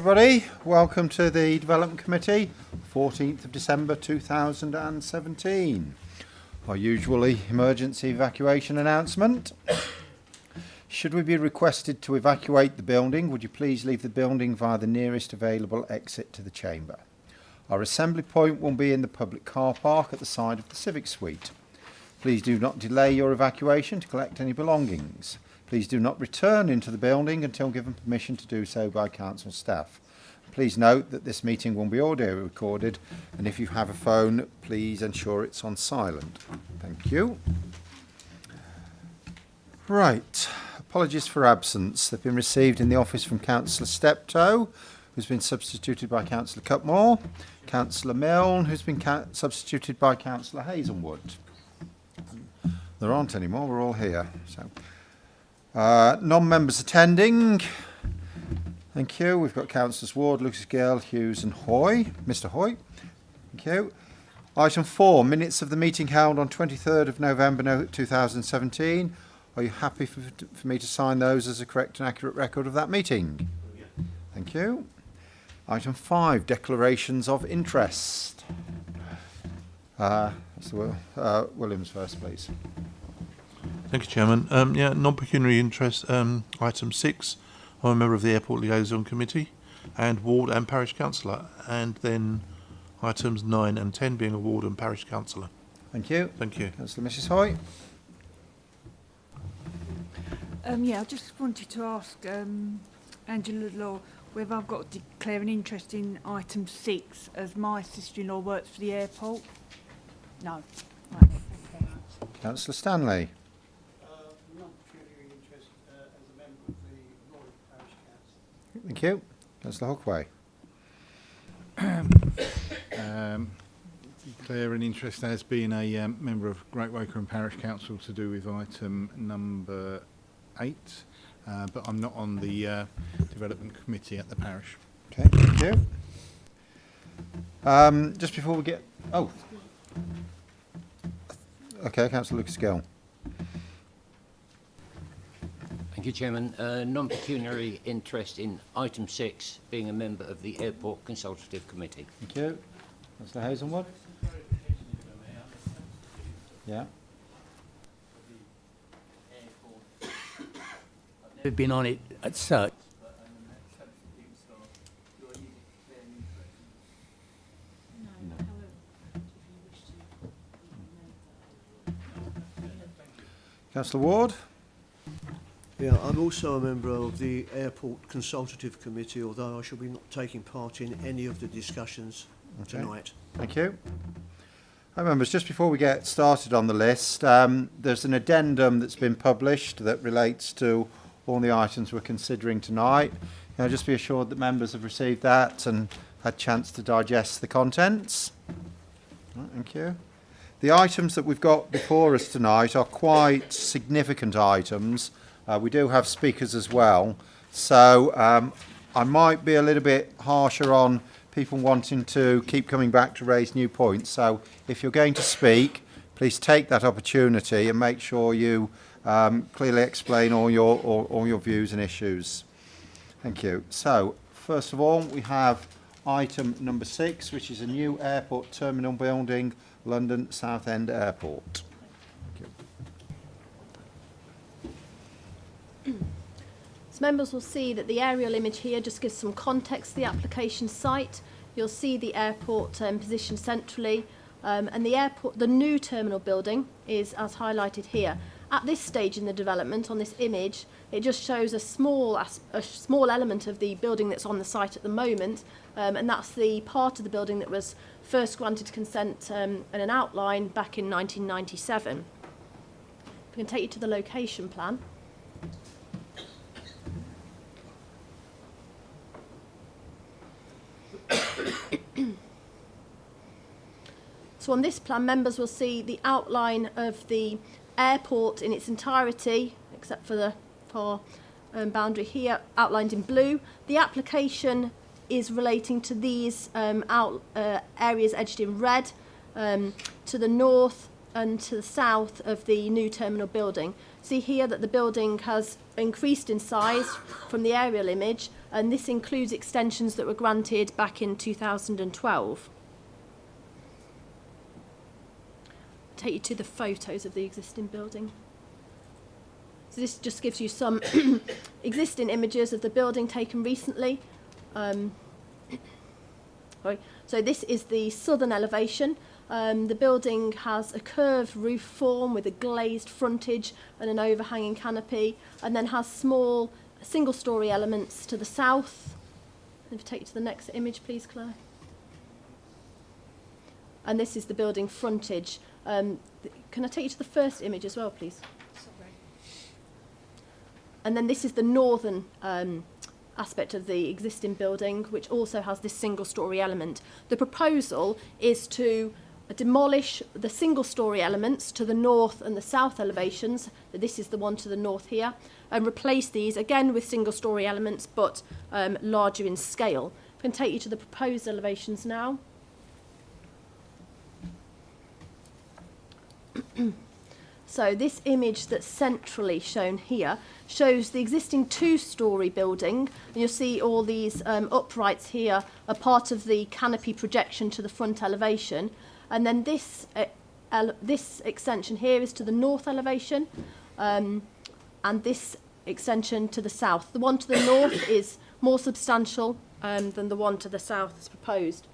Everybody, welcome to the Development Committee, 14th of December 2017. Our usually emergency evacuation announcement. Should we be requested to evacuate the building, would you please leave the building via the nearest available exit to the chamber. Our assembly point will be in the public car park at the side of the Civic Suite. Please do not delay your evacuation to collect any belongings. Please do not return into the building until given permission to do so by council staff. Please note that this meeting will be audio recorded, and if you have a phone, please ensure it's on silent. Thank you. Right, apologies for absence. They've been received in the office from Councillor Steptoe, who's been substituted by Councillor Cutmore, Councillor Milne, who's been substituted by Councillor Hazelwood. There aren't any more, we're all here. So. Non-members attending. Thank you. We've got Councillors Ward, Lucas Gale, Hughes and Hoy. Mr. Hoy. Thank you. Item 4, minutes of the meeting held on 23rd of November 2017. Are you happy for me to sign those as a correct and accurate record of that meeting? Yeah. Thank you. Item 5, declarations of interest. Williams first, please. Thank you, Chairman. Non-pecuniary interest, item 6, I'm a member of the Airport Liaison Committee and Ward and Parish Councillor, and then items 9 and 10 being a Ward and Parish Councillor. Thank you. Thank you. Councillor Mrs. Hoy. I just wanted to ask Angela Law whether I've got to declare an interest in item 6 as my sister-in-law works for the airport. No. Right. Councillor Stanley. Thank you. Councillor Hockway. Declare an interest as being a member of Great Woking Parish Council to do with item number 8, but I'm not on the Development Committee at the parish. Okay, thank you. Just before we get... Oh. Okay, Councillor Lucas Gill. Thank you, Chairman. Non-pecuniary interest in item 6, being a member of the Airport Consultative Committee. Thank you. Councillor Hazelwood. Yeah. We've been on it at such. Councillor Ward. Yeah, I'm also a member of the Airport Consultative Committee, although I shall be not taking part in any of the discussions tonight. Thank you. Hi members, just before we get started on the list, there's an addendum that's been published that relates to all the items we're considering tonight. Just be assured that members have received that and had a chance to digest the contents. Right, thank you. The items that we've got before us tonight are quite significant items. We do have speakers as well, so I might be a little bit harsher on people wanting to keep coming back to raise new points. So if you're going to speak, please take that opportunity and make sure you clearly explain all your views and issues. Thank you. So first of all, we have item number 6, which is a new airport terminal building, London Southend Airport. So members will see that the aerial image here just gives some context to the application site. You'll see the airport positioned centrally, and the new terminal building is as highlighted here. At this stage in the development, on this image, it just shows a small element of the building that's on the site at the moment, and that's the part of the building that was first granted consent and an outline back in 1997. We can take you to the location plan. So on this plan, members will see the outline of the airport in its entirety, except for the far boundary here, outlined in blue. The application is relating to these areas edged in red, to the north and to the south of the new terminal building. See here that the building has increased in size from the aerial image, and this includes extensions that were granted back in 2012. Take you to the photos of the existing building. So this just gives you some existing images of the building taken recently. Sorry. So this is the southern elevation. The building has a curved roof form with a glazed frontage and an overhanging canopy, and then has small single-storey elements to the south. If you take you to the next image, please, Claire. And this is the building frontage. Can I take you to the first image as well, please? Sorry. And then this is the northern aspect of the existing building, which also has this single-storey element. The proposal is to demolish the single-storey elements to the north and the south elevations. This is the one to the north here, and replace these again with single-storey elements, but larger in scale. I can take you to the proposed elevations now. So this image that's centrally shown here shows the existing two-storey building, and you'll see all these uprights here are part of the canopy projection to the front elevation, and then this extension here is to the north elevation, and this extension to the south. The one to the north is more substantial than the one to the south as proposed.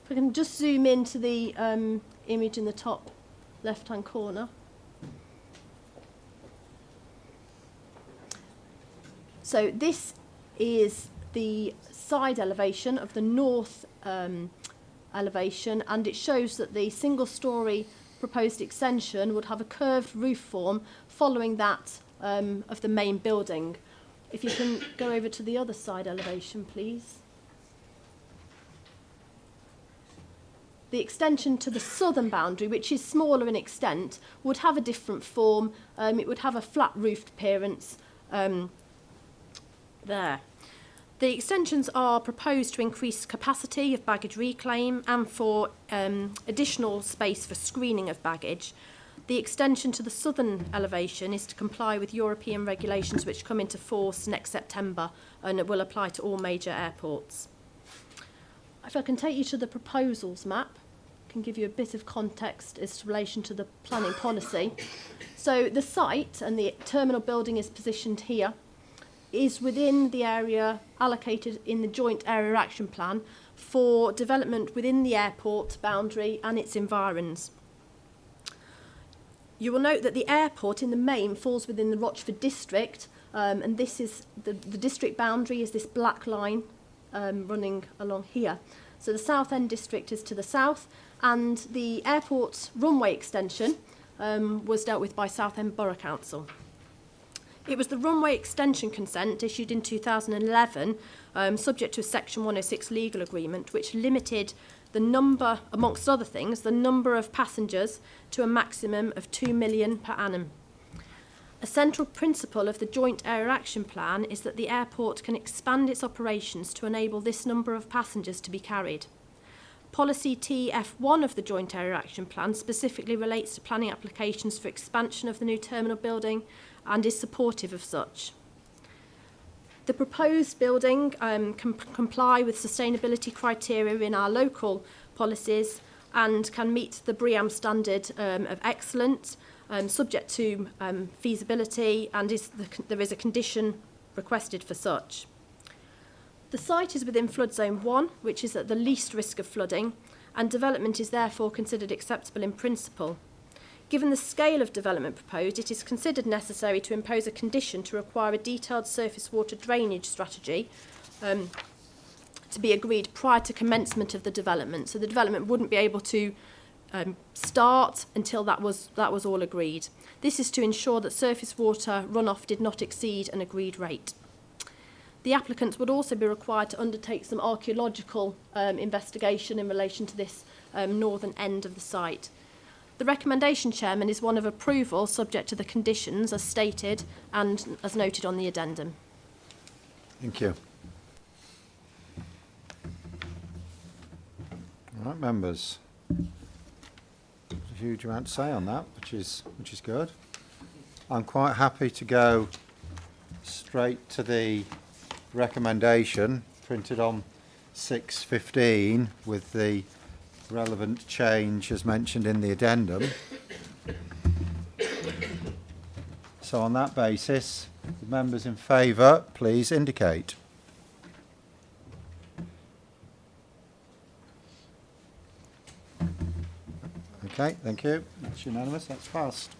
If we can just zoom into the image in the top left-hand corner. So this is the side elevation of the north elevation, and it shows that the single-storey proposed extension would have a curved roof form following that of the main building. If you can go over to the other side elevation, please. The extension to the southern boundary, which is smaller in extent, would have a different form. It would have a flat-roofed appearance there. The extensions are proposed to increase capacity of baggage reclaim and for additional space for screening of baggage. The extension to the southern elevation is to comply with European regulations which come into force next September, and it will apply to all major airports. If I can take you to the proposals map, I can give you a bit of context as to relation to the planning policy. So the site and the terminal building is positioned here, is within the area allocated in the Joint Area Action Plan for development within the airport boundary and its environs. You will note that the airport in the main falls within the Rochford district, and this is the district boundary is this black line running along here. So the South End district is to the south, and the airport runway extension was dealt with by Southend Borough Council. It was the runway extension consent issued in 2011, subject to a Section 106 legal agreement, which limited the number, amongst other things, the number of passengers to a maximum of 2 million per annum. A central principle of the Joint Area Action Plan is that the airport can expand its operations to enable this number of passengers to be carried. Policy TF1 of the Joint Area Action Plan specifically relates to planning applications for expansion of the new terminal building and is supportive of such. The proposed building can comply with sustainability criteria in our local policies and can meet the BREEAM standard of excellent, subject to feasibility, and there is a condition requested for such. The site is within flood zone 1, which is at the least risk of flooding, and development is therefore considered acceptable in principle. Given the scale of development proposed, it is considered necessary to impose a condition to require a detailed surface water drainage strategy to be agreed prior to commencement of the development. So the development wouldn't be able to start until that was all agreed. This is to ensure that surface water runoff did not exceed an agreed rate. The applicants would also be required to undertake some archaeological investigation in relation to this northern end of the site. The recommendation, Chairman, is one of approval subject to the conditions as stated and as noted on the addendum. Thank you. All right, members. There's a huge amount to say on that, which is good. I'm quite happy to go straight to the recommendation printed on 6/15 with the relevant change as mentioned in the addendum. So on that basis, the members in favour, please indicate. Okay, thank you. That's unanimous. That's passed.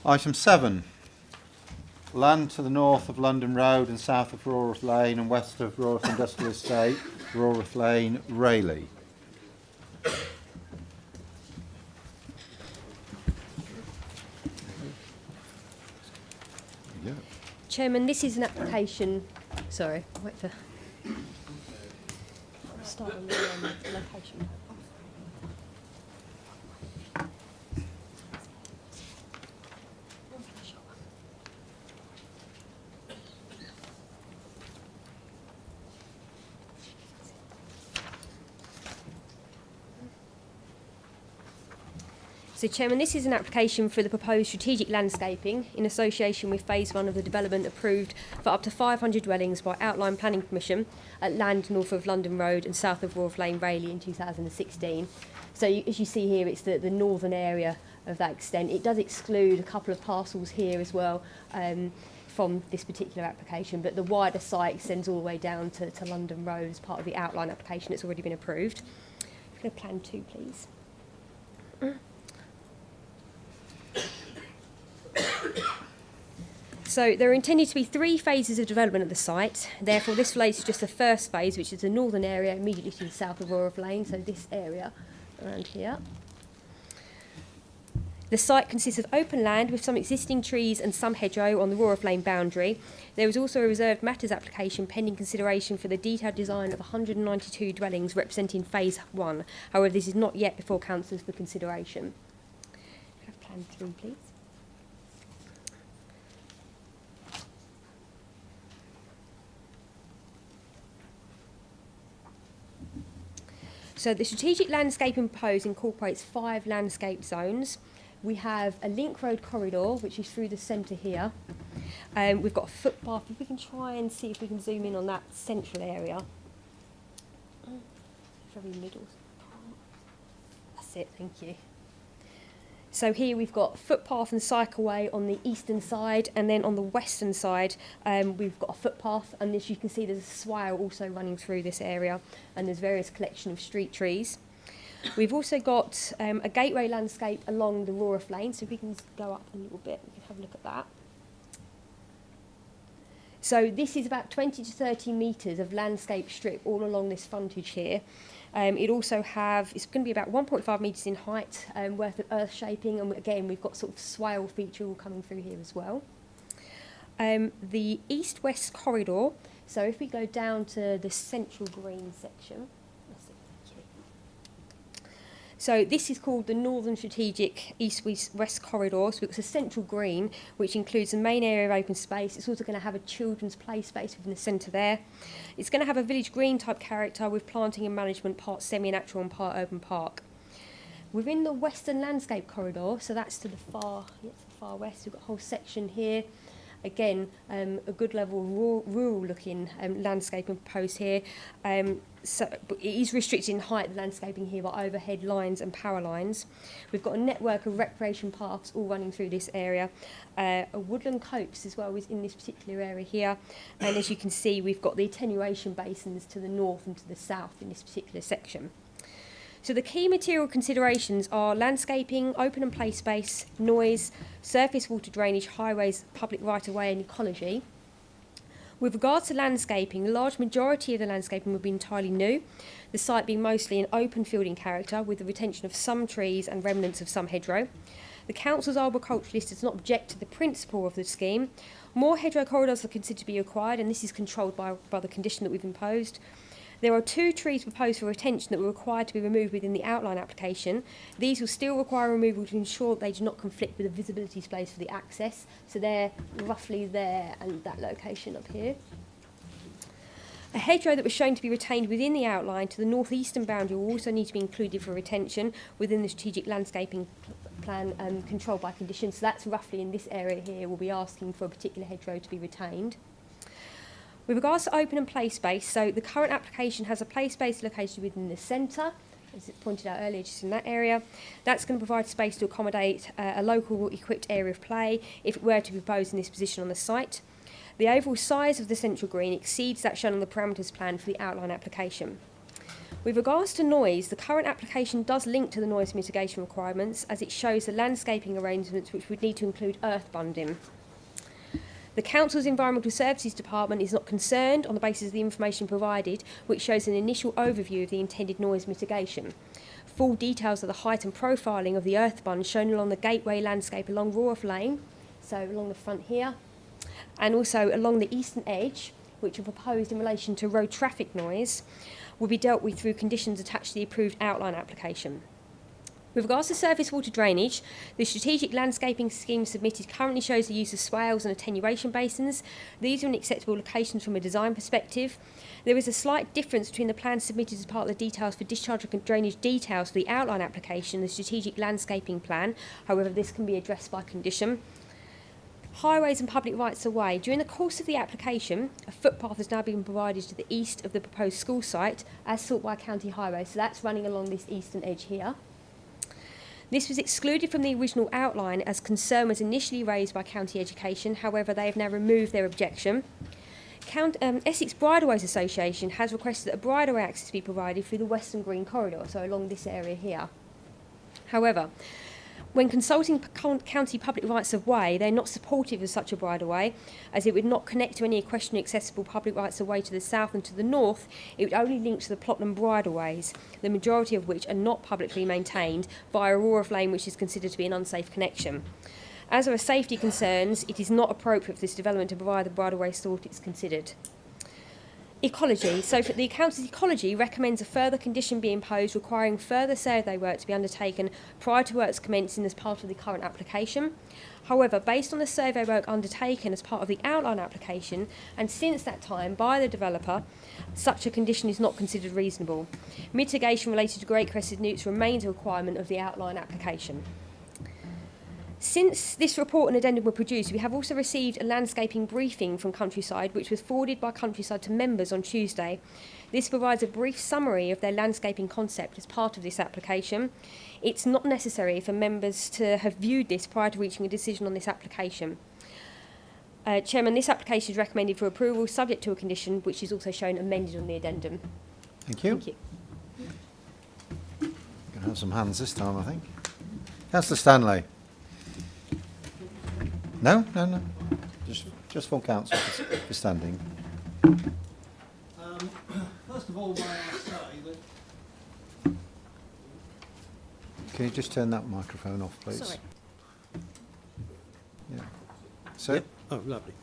Item 7. Land to the north of London Road and south of Raworth Lane and west of Raworth Industrial Estate, Raworth Lane, Rayleigh. Chairman, this is an application. Sorry, wait for. Start on the location. So, Chairman, this is an application for the proposed strategic landscaping in association with Phase 1 of the development approved for up to 500 dwellings by Outline Planning Permission at land north of London Road and south of Raworth Lane, Rayleigh in 2016. So, as you see here, it's the northern area of that extent. It does exclude a couple of parcels here as well from this particular application, but the wider site extends all the way down to London Road as part of the outline application that's already been approved. Go to Plan 2, please. So there are intended to be 3 phases of development of the site. Therefore, this relates to just the first phase, which is the northern area immediately to the south of Raworth Lane, so this area around here. The site consists of open land with some existing trees and some hedgerow on the Raworth Lane boundary. There is also a reserved matters application pending consideration for the detailed design of 192 dwellings representing phase 1. However, this is not yet before councillors for consideration. Can I have Plan 3, please? So the strategic landscaping proposed incorporates 5 landscape zones. We have a link road corridor, which is through the centre here. We've got a footpath. If we can try and see if we can zoom in on that central area. Very middle part. That's it, thank you. So here we've got footpath and cycleway on the eastern side, and then on the western side we've got a footpath, and as you can see there's a swale also running through this area, and there's various collection of street trees. We've also got a gateway landscape along the Raworth Lane, so if we can go up a little bit, we can have a look at that. So this is about 20 to 30 metres of landscape strip all along this frontage here. It also it's going to be about 1.5 metres in height worth of earth shaping, and again we've got sort of swale feature all coming through here as well. The east-west corridor, so if we go down to the central green section, that's it, thank you. So this is called the Northern Strategic East-West Corridor. So it's a central green, which includes the main area of open space. It's also going to have a children's play space within the centre there. It's going to have a village green type character with planting and management, part semi-natural and part urban park. Within the Western Landscape Corridor, so that's to the far west, we've got a whole section here. Again, a good level rural-looking landscaping proposed here. But it is restricted in height, the landscaping here, by overhead lines and power lines. We've got a network of recreation paths all running through this area. A woodland copse as well is in this particular area here. And as you can see, we've got the attenuation basins to the north and to the south in this particular section. So the key material considerations are landscaping, open and play space, noise, surface water drainage, highways, public right-of-way and ecology. With regards to landscaping, the large majority of the landscaping will be entirely new, the site being mostly an open field in character with the retention of some trees and remnants of some hedgerow. The council's arboriculturalist does not object to the principle of the scheme. More hedgerow corridors are considered to be required, and this is controlled by the condition that we've imposed. There are 2 trees proposed for retention that were required to be removed within the outline application. These will still require removal to ensure that they do not conflict with the visibility space for the access. So they're roughly there and that location up here. A hedgerow that was shown to be retained within the outline to the northeastern boundary will also need to be included for retention within the strategic landscaping plan controlled by conditions. So that's roughly in this area here. We'll be asking for a particular hedgerow to be retained. With regards to open and play space, so the current application has a play space located within the centre, as it pointed out earlier, just in that area. That's going to provide space to accommodate a local equipped area of play if it were to be proposed in this position on the site. The overall size of the central green exceeds that shown on the parameters plan for the outline application. With regards to noise, the current application does link to the noise mitigation requirements as it shows the landscaping arrangements which would need to include earth bunding. The Council's Environmental Services Department is not concerned on the basis of the information provided, which shows an initial overview of the intended noise mitigation. Full details of the height and profiling of the earth bund shown along the gateway landscape along Roarth Lane, so along the front here, and also along the eastern edge, which are proposed in relation to road traffic noise, will be dealt with through conditions attached to the approved outline application. With regards to surface water drainage, the strategic landscaping scheme submitted currently shows the use of swales and attenuation basins. These are in acceptable locations from a design perspective. There is a slight difference between the plans submitted as part of the details for discharge and drainage details for the outline application and the strategic landscaping plan. However, this can be addressed by condition. Highways and public rights of way. During the course of the application, a footpath has now been provided to the east of the proposed school site as sought by County Highway. So that's running along this eastern edge here. This was excluded from the original outline as concern was initially raised by County Education. However, they have now removed their objection. Essex Bridleways Association has requested that a bridleway access be provided through the Western Green Corridor, so along this area here. However, when consulting county public rights of way, they're not supportive of such a bridleway, as it would not connect to any equestrian accessible public rights of way to the south and to the north. It would only link to the Plotnam bridleways, the majority of which are not publicly maintained, via Roarth Lane, which is considered to be an unsafe connection. As there are safety concerns, it is not appropriate for this development to provide the bridleways thought it's considered. Ecology. So for the Council's Ecology recommends a further condition be imposed requiring further survey work to be undertaken prior to works commencing as part of the current application. However, based on the survey work undertaken as part of the outline application, and since that time by the developer, such a condition is not considered reasonable. Mitigation related to great crested newts remains a requirement of the outline application. Since this report and addendum were produced, we have also received a landscaping briefing from Countryside, which was forwarded by Countryside to members on Tuesday. This provides a brief summary of their landscaping concept as part of this application. It's not necessary for members to have viewed this prior to reaching a decision on this application. Chairman, this application is recommended for approval, subject to a condition, which is also shown amended on the addendum. Thank you. Thank you. Going to have some hands this time, I think. Councillor Stanley. No. Just full council for standing. First of all, may I say that... Can you just turn that microphone off, please? Sorry. Yeah. So, Yep. Oh, lovely.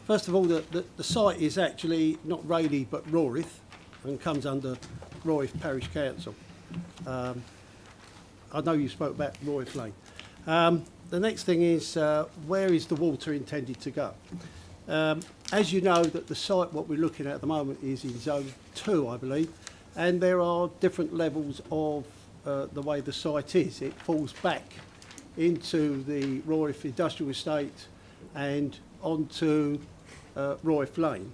First of all, the site is actually not Rayleigh but Roarth and comes under Roarth Parish Council. I know you spoke about Roarth Lane. The next thing is, where is the water intended to go? As you know, that the site, what we're looking at the moment, is in Zone 2, I believe, and there are different levels of the way the site is. It falls back into the Roarth Industrial Estate and onto Roarth Lane.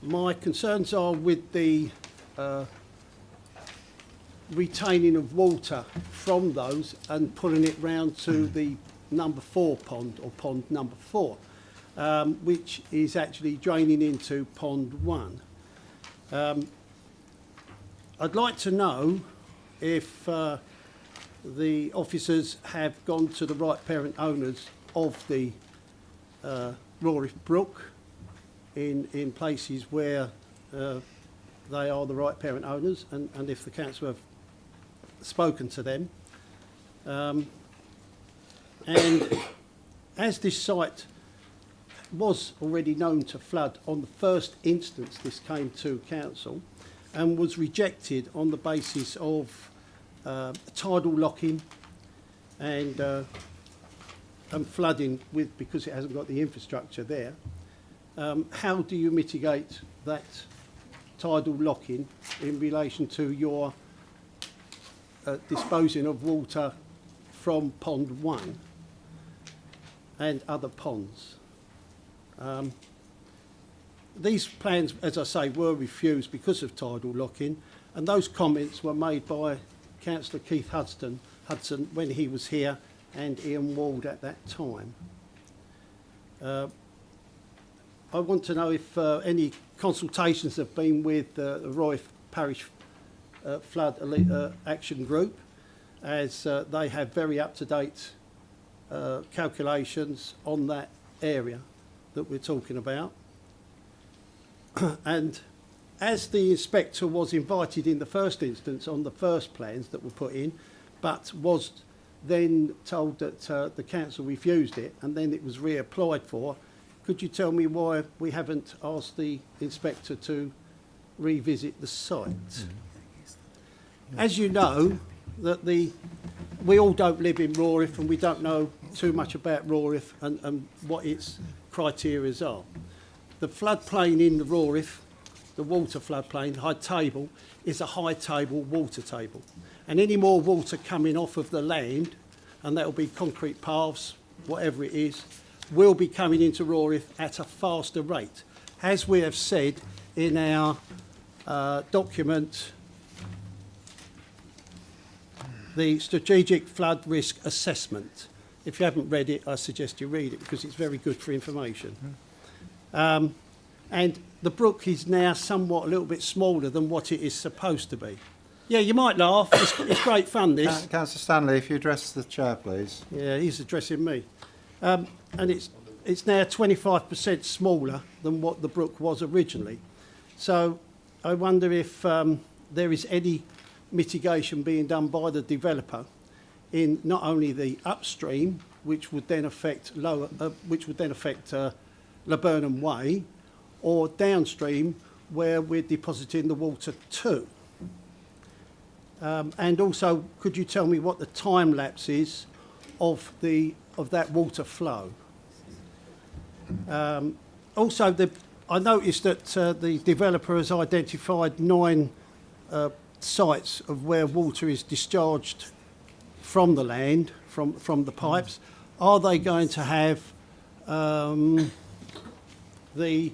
My concerns are with the retaining of water from those and pulling it round to the number 4 pond, or pond number 4, which is actually draining into pond 1. I'd like to know if the officers have gone to the right parent owners of the Roarth Brook in places where they are the right parent owners, and if the council have spoken to them. And as this site was already known to flood on the first instance this came to council and was rejected on the basis of tidal locking and flooding because it hasn't got the infrastructure there, how do you mitigate that tidal locking in relation to your disposing of water from Pond 1 and other ponds. These plans, as I say, were refused because of tidal lock-in, and those comments were made by Councillor Keith Hudson when he was here, and Ian Ward at that time. I want to know if any consultations have been with the Roy Parish Flood Action Group, as they have very up-to-date calculations on that area that we're talking about. And as the inspector was invited in the first instance on the first plans that were put in, but was then told that the council refused it, and then it was reapplied for, could you tell me why we haven't asked the inspector to revisit the site? As you know, that we all don't live in Rawrith, and we don't know too much about Rawrith and what its criteria are. The floodplain in the Rawrith, the water floodplain, high table, is a high table water table. And any more water coming off of the land, and that will be concrete paths, whatever it is, will be coming into Rawrith at a faster rate. As we have said in our document, the Strategic Flood Risk Assessment. If you haven't read it, I suggest you read it because it's very good for information. And the brook is now somewhat a little bit smaller than what it is supposed to be. Yeah, you might laugh. It's great fun, this. Councillor Stanley, if you address the chair, please. Yeah, he's addressing me. And it's now 25% smaller than what the brook was originally. So I wonder if there is any mitigation being done by the developer in not only the upstream, which would then affect Laburnum Way, or downstream where we're depositing the water to. And also, could you tell me what the time lapse is of that water flow? Also, I noticed that the developer has identified 9 sites of where water is discharged from the land, from the pipes. Are they going to have the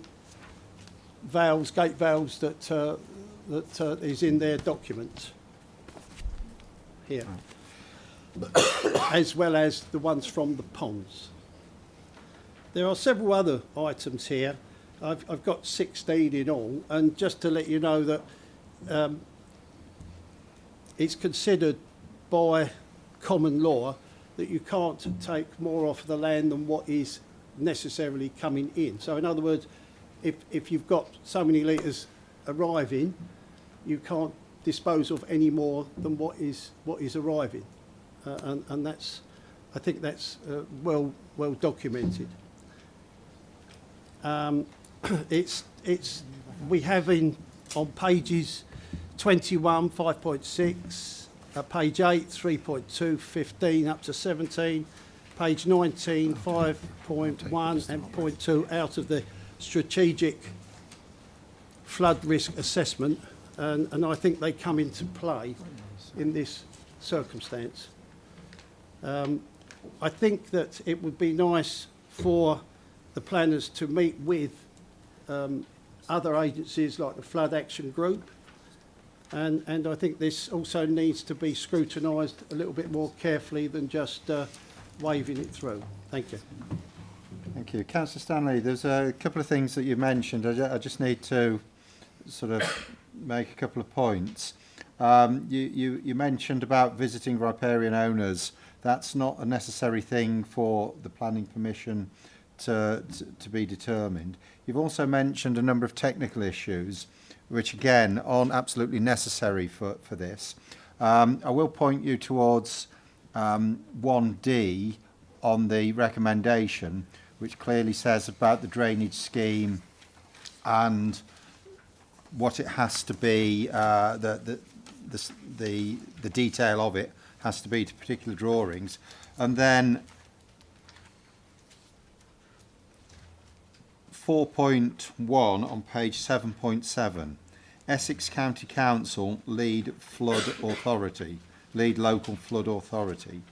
valves, gate valves that is in their document here, as well as the ones from the ponds? There are several other items here. I've got 16 in all, and just to let you know that it's considered by common law that you can't take more off the land than what is necessarily coming in. So in other words, if you've got so many litres arriving, you can't dispose of any more than what is arriving, and that's, I think that's well documented. We have on pages 21, 5.6, page 8, 3.2, 15 up to 17, page 19, 5.1 and 0.2 out of the strategic flood risk assessment, and I think they come into play in this circumstance. I think that it would be nice for the planners to meet with other agencies like the Flood Action Group, and I think this also needs to be scrutinised a little bit more carefully than just waving it through. Thank you. Thank you. Councillor Stanley, there's a couple of things that you mentioned. I just need to sort of make a couple of points. You mentioned about visiting riparian owners. That's not a necessary thing for the planning permission to be determined. You've also mentioned a number of technical issues, which again aren't absolutely necessary for this. I will point you towards 1D on the recommendation, which clearly says about the drainage scheme and what it has to be, the detail of it has to be to particular drawings. And then 4.1 on page 7.7, Essex County Council lead local flood authority.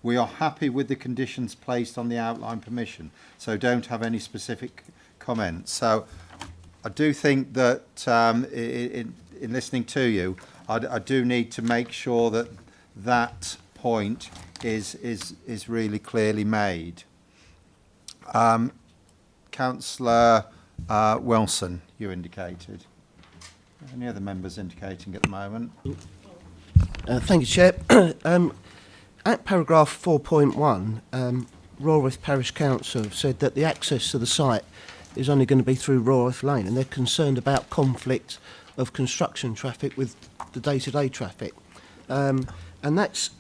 we are happy with the conditions placed on the outline permission, so don't have any specific comments. So I do think that in listening to you, I do need to make sure that that point is really clearly made. Councillor Wilson, you indicated. Any other members indicating at the moment? Thank you, Chair. At paragraph 4.1, Rawrith Parish Council have said that the access to the site is only going to be through Rawrith Lane, and they're concerned about conflict of construction traffic with the day-to-day traffic. And that's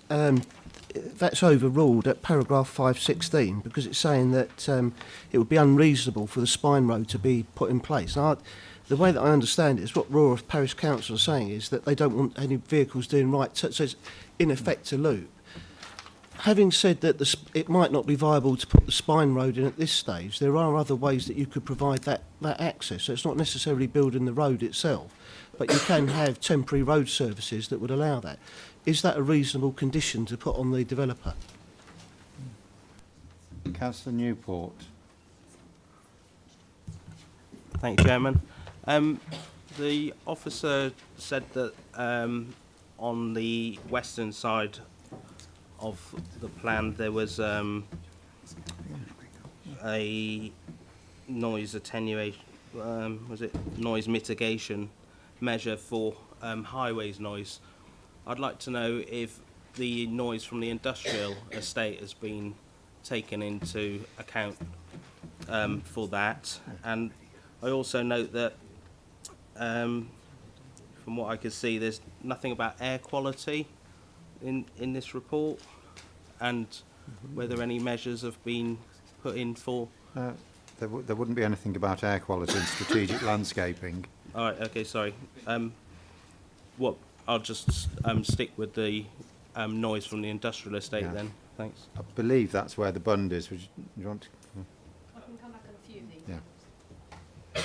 overruled at paragraph 516 because it's saying that it would be unreasonable for the spine road to be put in place. Now, the way that I understand it is what Rawrith Parish Council are saying is that they don't want any vehicles doing right, so it's in effect a loop. Having said that it might not be viable to put the spine road in at this stage, there are other ways that you could provide that access. So it's not necessarily building the road itself, but you can have temporary road services that would allow that. Is that a reasonable condition to put on the developer? Councillor Newport. Thank you, Chairman. The officer said that on the western side of the plan there was a noise attenuation, noise mitigation measure for highways noise. I'd like to know if the noise from the industrial estate has been taken into account for that. And I also note that from what I could see, there's nothing about air quality in this report, and whether any measures have been put in for... There wouldn't be anything about air quality in strategic landscaping. All right, okay, sorry. I'll just stick with the noise from the industrial estate then. Thanks. I believe that's where the bund is. Would you want to... I can come back on a few of these. Yeah.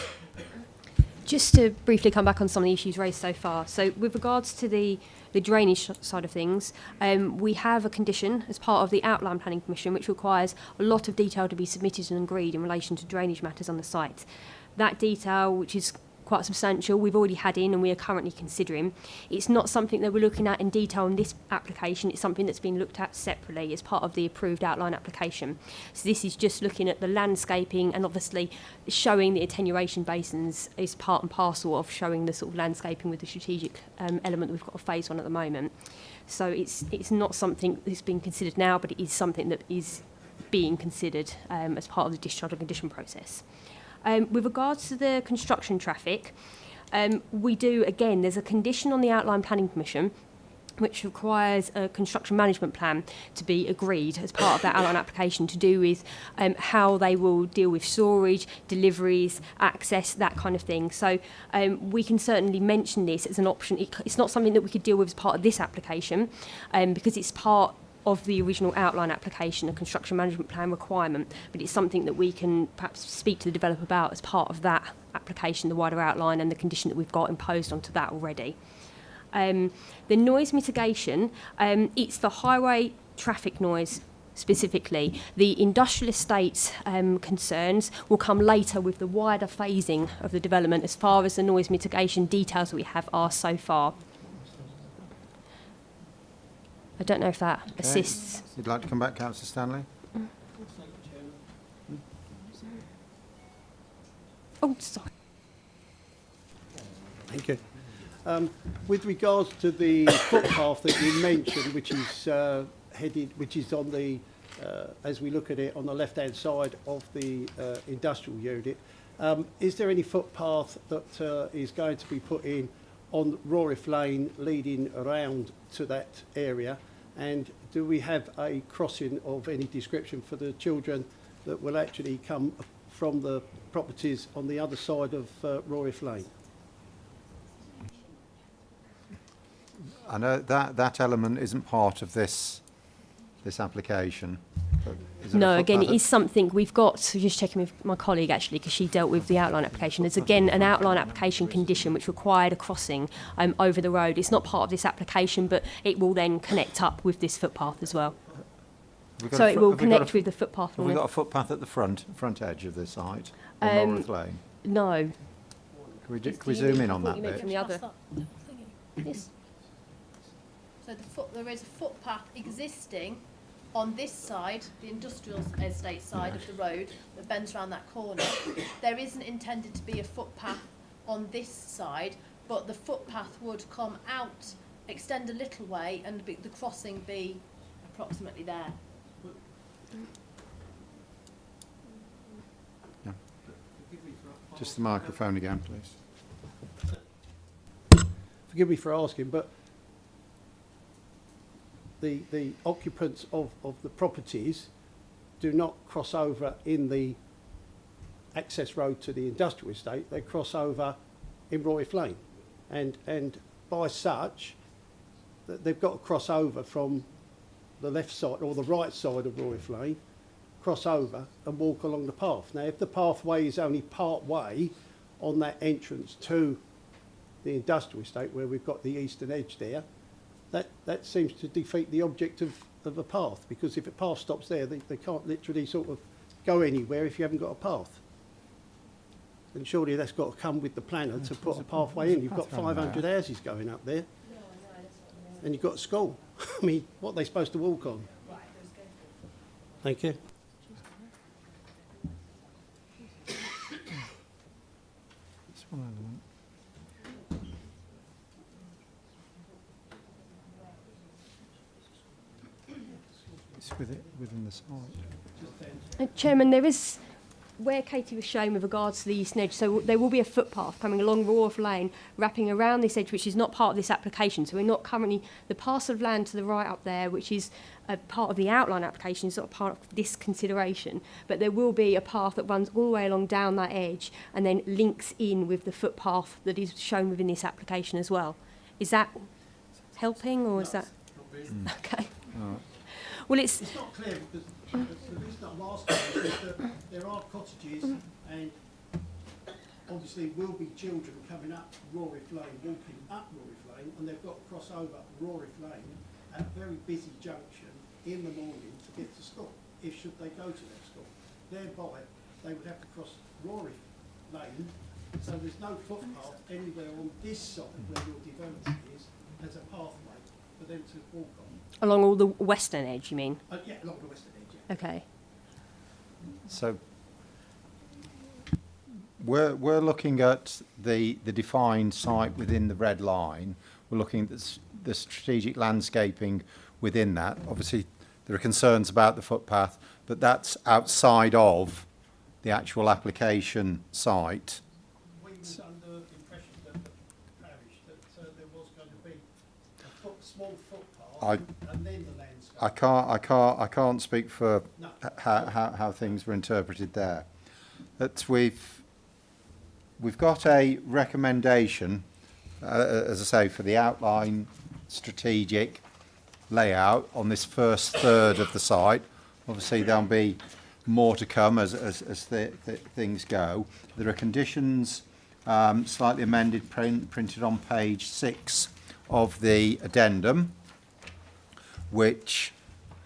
Just to briefly come back on some of the issues raised so far. So with regards to the drainage side of things, we have a condition as part of the Outline Planning Permission which requires a lot of detail to be submitted and agreed in relation to drainage matters on the site. That detail, which is quite substantial, we've already had in and we are currently considering. It's not something that we're looking at in detail in this application, it's something that's been looked at separately as part of the approved outline application. So this is just looking at the landscaping and obviously showing the attenuation basins is part and parcel of showing the sort of landscaping with the strategic element that we've got a phase on at the moment. So it's not something that's being considered now, but it is something that is being considered as part of the discharge and condition process. With regards to the construction traffic, we do, again, there's a condition on the Outline Planning Permission which requires a construction management plan to be agreed as part of that outline application to do with how they will deal with storage, deliveries, access, that kind of thing. So we can certainly mention this as an option. It's not something that we could deal with as part of this application because it's part of the original outline application, a construction management plan requirement, but it's something that we can perhaps speak to the developer about as part of that application, the wider outline and the condition that we've got imposed onto that already. The noise mitigation, it's the highway traffic noise specifically. The industrial estates concerns will come later with the wider phasing of the development as far as the noise mitigation details that we have are so far. I don't know if that assists. You'd like to come back, Councillor Stanley? Oh, sorry. Thank you. With regards to the footpath that you mentioned, which is which is on the, as we look at it, on the left-hand side of the industrial unit, is there any footpath that is going to be put in on Rawrith Lane leading around to that area? And do we have a crossing of any description for the children that will actually come from the properties on the other side of Rawrith Lane? I know that element isn't part of this application. No, again, it is something we've got, so just checking with my colleague actually, because she dealt with the outline application. There's again an outline application condition which required a crossing over the road. It's not part of this application, but it will then connect up with this footpath as well. We've got So a it fo- will have we got a connect f- with the footpath. Have along we it. got a footpath at the front edge of the site on Um, North Lane? No. Can we zoom in on I thought that you meant bit? from the other. Yes. So there is a footpath existing on this side, the industrial estate side of the road that bends around that corner. There isn't intended to be a footpath on this side, but the footpath would come out, extend a little way, and the crossing be approximately there. Just the microphone again, please. Forgive me for asking, but the occupants of the properties do not cross over in the access road to the industrial estate. They cross over in Royth Lane, and by such they've got to cross over from the left side or the right side of Royth Lane, cross over and walk along the path. Now, if the pathway is only part way on that entrance to the industrial estate where we've got the eastern edge there, that seems to defeat the object of a path, because if a path stops there, they can't literally sort of go anywhere if you haven't got a path. And surely that's got to come with the planner to put a pathway in. You've got 500 houses going up there, and you've got a school. I mean, what are they supposed to walk on? Thank you. This one I want. It's within the site. Chairman, there is, where Katie was showing with regards to the eastern edge, so there will be a footpath coming along Royth Lane, wrapping around this edge, which is not part of this application. So we're not currently, the parcel of land to the right up there, which is a part of the outline application, is not part of this consideration. But there will be a path that runs all the way along down that edge and then links in with the footpath that is shown within this application as well. Is that helping, or is that... Okay. Well, it's not clear because the reason I'm asking is that there are cottages and obviously will be children coming up Royth Lane, walking up Royth Lane, and they've got to cross over Royth Lane at a very busy junction in the morning to get to school, should they go to their school. Thereby, they would have to cross Royth Lane, so there's no footpath anywhere on this side where your development is as a pathway for them to walk on. along all the western edge, you mean? Yeah, along the western edge, yeah. Okay. So we're looking at the defined site within the red line. We're looking at the strategic landscaping within that. Obviously, there are concerns about the footpath, but that's outside of the actual application site. We was under the impression that the parish that there was going to be a small footpath and then the landscape. I can't speak for No. how things were interpreted there. That we've got a recommendation, as I say, for the outline strategic layout on this first third of the site. Obviously, there'll be more to come as things go. There are conditions slightly amended, printed on page 6 of the addendum, which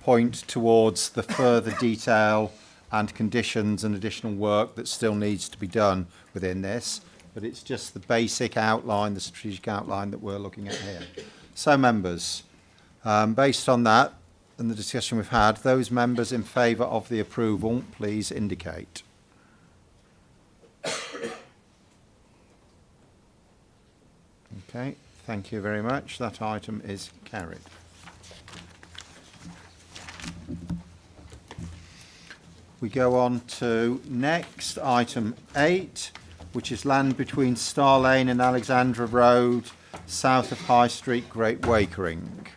point towards the further detail and conditions and additional work that still needs to be done within this. But it's just the basic outline, the strategic outline that we're looking at here. So, members, based on that and the discussion we've had, those members in favour of the approval, please indicate. Okay, thank you very much. That item is carried. We go on to next, item 8, which is land between Star Lane and Alexandra Road, south of High Street, Great Wakering.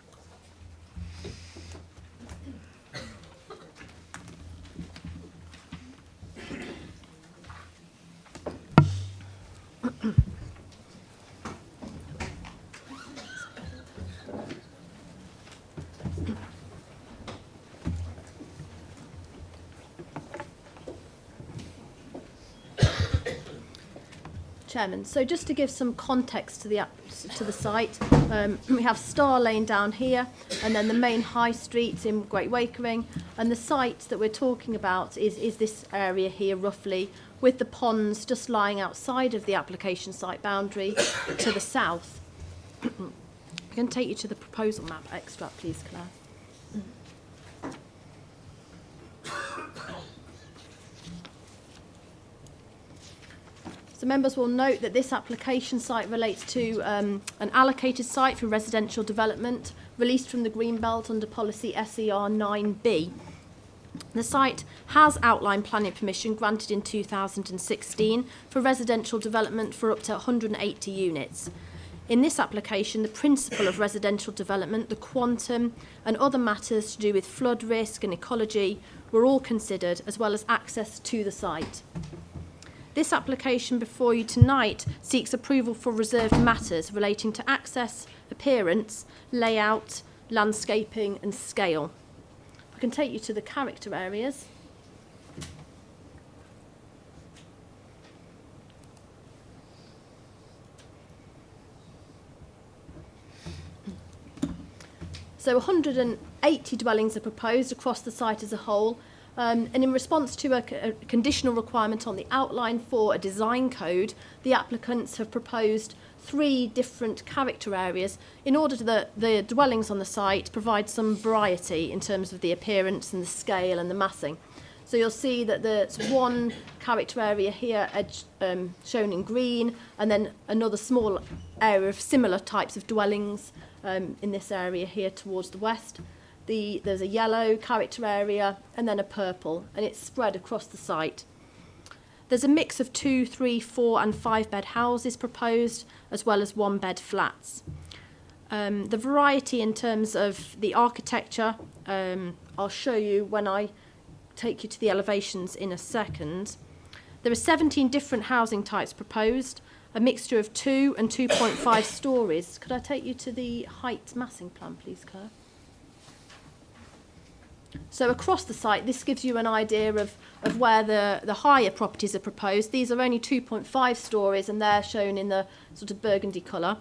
Chairman, so just to give some context to the site, we have Star Lane down here, and then the main high street in Great Wakering, and the site that we're talking about is this area here roughly, with the ponds just lying outside of the application site boundary to the south. I'm going to take you to the proposal map extract, please, Claire. So members will note that this application site relates to an allocated site for residential development released from the Greenbelt under policy SER 9B. The site has outline planning permission granted in 2016 for residential development for up to 180 units. In this application, the principle of residential development, the quantum and other matters to do with flood risk and ecology were all considered, as well as access to the site. This application before you tonight seeks approval for reserved matters relating to access, appearance, layout, landscaping and scale. I can take you to the character areas. So 180 dwellings are proposed across the site as a whole. And in response to a conditional requirement on the outline for a design code, the applicants have proposed 3 different character areas in order that the dwellings on the site provide some variety in terms of the appearance and the scale and the massing. So you'll see that there's one character area here shown in green, and then another small area of similar types of dwellings in this area here towards the west. There's a yellow character area and then a purple, and it's spread across the site. There's a mix of 2, 3, 4 and 5 bed houses proposed, as well as 1 bed flats. The variety in terms of the architecture, I'll show you when I take you to the elevations in a second. There are 17 different housing types proposed, a mixture of 2 and 2.5 stories. Could I take you to the height massing plan, please, Claire? So across the site, this gives you an idea of where the higher properties are proposed. These are only 2.5 stories, and they're shown in the sort of burgundy colour.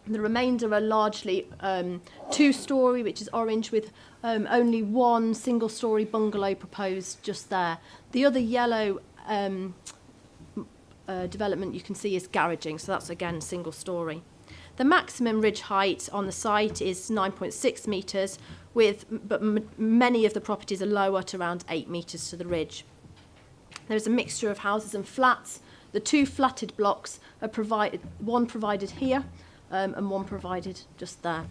The remainder are largely 2-storey, which is orange, with only 1 single-storey bungalow proposed just there. The other yellow development you can see is garaging, so that's again single-storey. The maximum ridge height on the site is 9.6 metres, but many of the properties are lower at around 8 metres to the ridge. There's a mixture of houses and flats. The 2 flatted blocks are one provided here and 1 provided just there.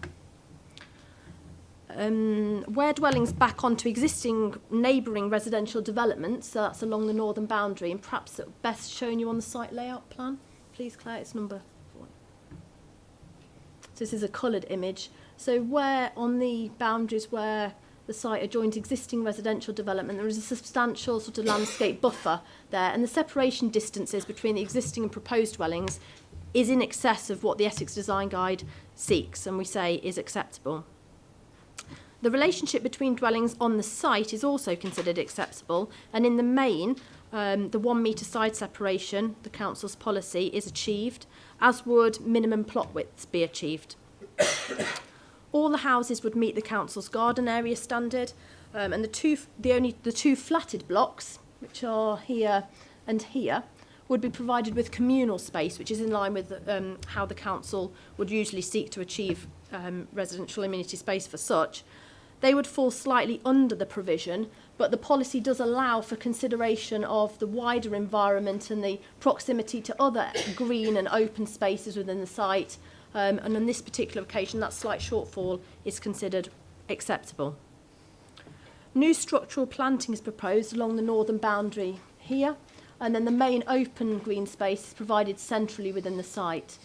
Where dwellings back onto existing neighbouring residential developments, so that's along the northern boundary, and perhaps best shown you on the site layout plan. Please, Claire, it's number 4. So this is a coloured image. So where on the boundaries where the site adjoins existing residential development, there is a substantial sort of landscape buffer there, and the separation distances between the existing and proposed dwellings is in excess of what the Essex Design Guide seeks, and we say is acceptable. The relationship between dwellings on the site is also considered acceptable, and in the main, the 1 metre side separation, the council's policy, is achieved, as would minimum plot widths be achieved. All the houses would meet the council's garden area standard, and the two flatted blocks, which are here and here, would be provided with communal space, which is in line with how the council would usually seek to achieve residential amenity space for such. They would fall slightly under the provision, but the policy does allow for consideration of the wider environment and the proximity to other green and open spaces within the site. And on this particular occasion, that slight shortfall is considered acceptable. New structural planting is proposed along the northern boundary here, and then the main open green space is provided centrally within the site.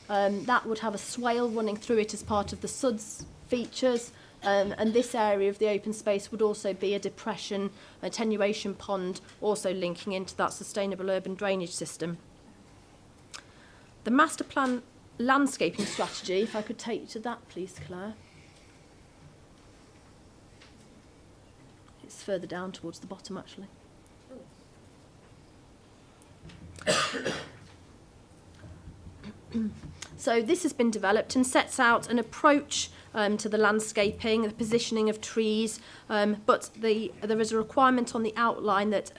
That would have a swale running through it as part of the SUDS features, and this area of the open space would also be a depression, attenuation pond, also linking into that sustainable urban drainage system. The master plan landscaping strategy, if I could take you to that, please, Claire. It's further down towards the bottom, actually. So this has been developed and sets out an approach to the landscaping, the positioning of trees, but there is a requirement on the outline that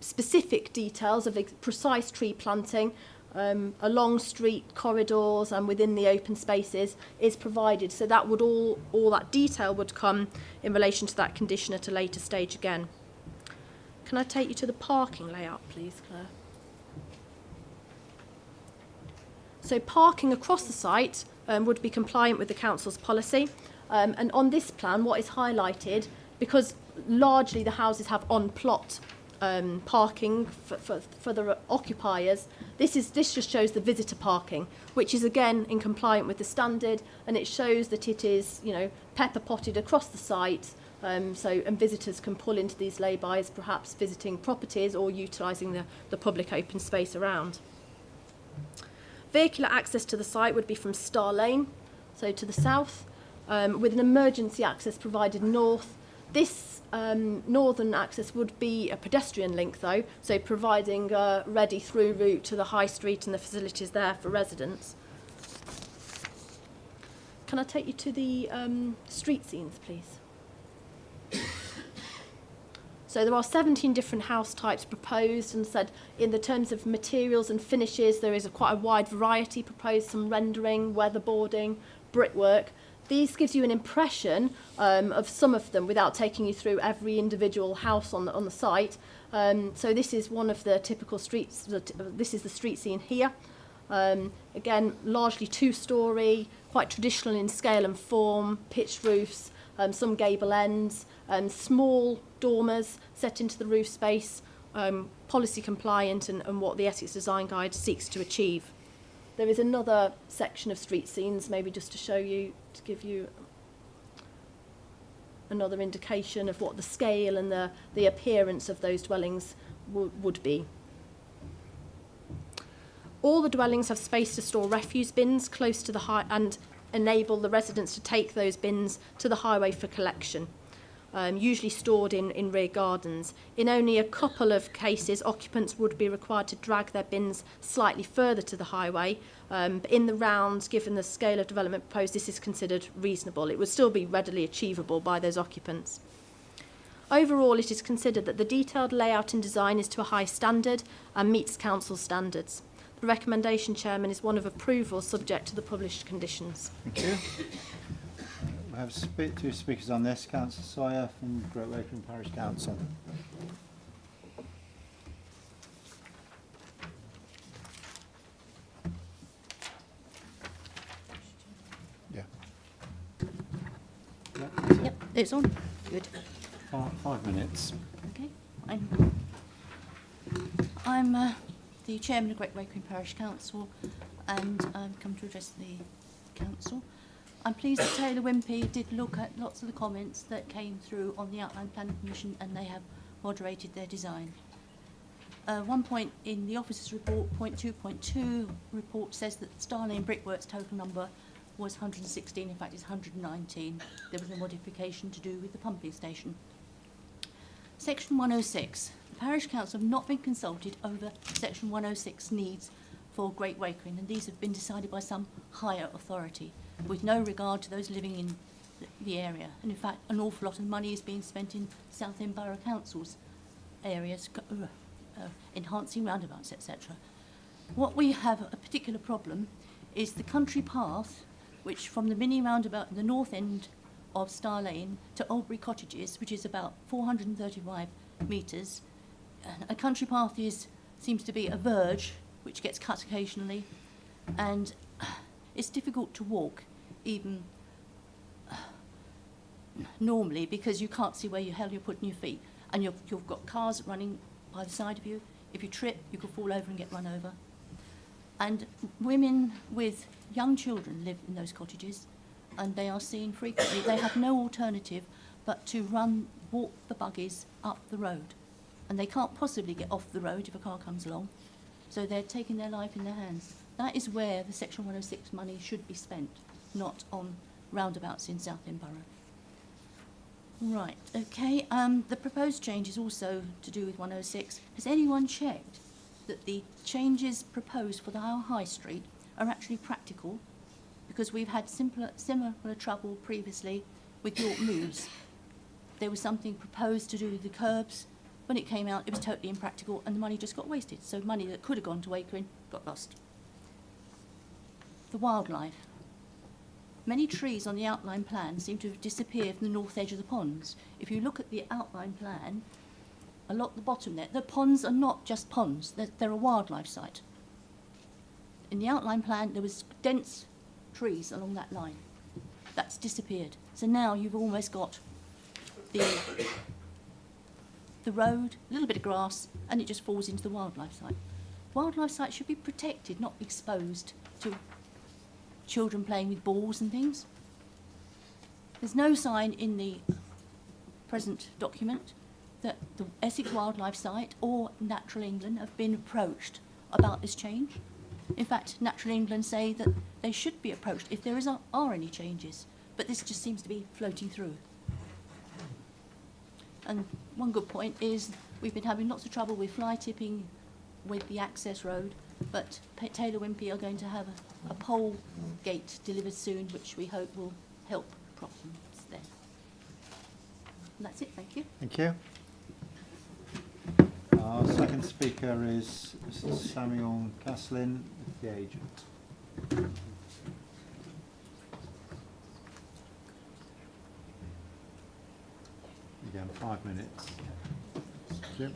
specific details of precise tree planting along street corridors and within the open spaces is provided. So that would all that detail would come in relation to that condition at a later stage again. Can I take you to the parking layout, please, Claire? So parking across the site would be compliant with the council's policy. And on this plan, what is highlighted, because largely the houses have on-plot parking for the occupiers, this just shows the visitor parking, which is again in compliant with the standard, and it shows that it is, you know, pepper potted across the site, and visitors can pull into these laybys, perhaps visiting properties or utilising the public open space around. Vehicular access to the site would be from Star Lane, so to the south, with an emergency access provided north. This northern access would be a pedestrian link though, so providing a ready through route to the high street and the facilities there for residents. Can I take you to the street scenes, please? So there are 17 different house types proposed, and said in the terms of materials and finishes there is quite a wide variety proposed, some rendering, weatherboarding, brickwork. These gives you an impression of some of them without taking you through every individual house on the site. So this is one of the typical streets, this is the street scene here. Again, largely two-storey, quite traditional in scale and form, pitched roofs, some gable ends, small dormers set into the roof space, policy compliant and what the Essex Design Guide seeks to achieve. There is another section of street scenes, maybe just to show you, to give you another indication of what the scale and the appearance of those dwellings would be. All the dwellings have space to store refuse bins close to the and enable the residents to take those bins to the highway for collection, usually stored in rear gardens. In only a couple of cases, occupants would be required to drag their bins slightly further to the highway. But in the round, given the scale of development proposed, this is considered reasonable. It would still be readily achievable by those occupants. Overall, it is considered that the detailed layout and design is to a high standard and meets council standards. The recommendation, Chairman, is one of approval subject to the published conditions. Thank you. We have two speakers on this. Councillor Sawyer from Great Wycombe Parish Council. Yeah. Yep, it's on. Good. 5 minutes. Okay. I'm the Chairman of Great Wycombe Parish Council, and I've come to address the Council. I'm pleased that Taylor Wimpey did look at lots of the comments that came through on the Outline Planning Commission, and they have moderated their design. One point in the officer's report, point 2.2 report, says that Star Lane Brickworks' total number was 116, in fact it's 119. There was a modification to do with the pumping station. Section 106. The Parish Council have not been consulted over Section 106 needs for Great Wycombe, and these have been decided by some higher authority, with no regard to those living in the area. And in fact, an awful lot of money is being spent in Southend Borough Council's areas, enhancing roundabouts, etc. What we have a particular problem is the country path, which from the mini roundabout in the north end of Star Lane to Oldbury Cottages, which is about 435 metres. A country path seems to be a verge, which gets cut occasionally, and it's difficult to walk, even normally, because you can't see where the hell you're putting your feet, and you've got cars running by the side of you. If you trip, you could fall over and get run over. And women with young children live in those cottages, and they are seen frequently. They have no alternative but to walk the buggies up the road, and they can't possibly get off the road if a car comes along, so they're taking their life in their hands. That is where the Section 106 money should be spent, not on roundabouts in Southend Borough. Right, okay, the proposed change is also to do with 106. Has anyone checked that the changes proposed for the High Street are actually practical, because we've had similar trouble previously with York Mews. There was something proposed to do with the curbs. When it came out, it was totally impractical, and the money just got wasted. So money that could have gone to Wakering got lost. The wildlife. Many trees on the outline plan seem to have disappeared from the north edge of the ponds. If you look at the outline plan, a lot at the bottom there, the ponds are not just ponds, they're a wildlife site. In the outline plan, there was dense trees along that line. That's disappeared. So now you've almost got the road, a little bit of grass, and it just falls into the wildlife site. Wildlife sites should be protected, not exposed to children playing with balls and things. There's no sign in the present document that the Essex Wildlife Site or Natural England have been approached about this change. In fact, Natural England say that they should be approached if there are any changes, but this just seems to be floating through. And one good point is we've been having lots of trouble with fly tipping with the access road, but Taylor Wimpey are going to have a pole gate delivered soon, which we hope will help problems there. And that's it, thank you. Thank you. Our second speaker is Mr. Samuel Caslin, the agent. Again, 5 minutes. Jim.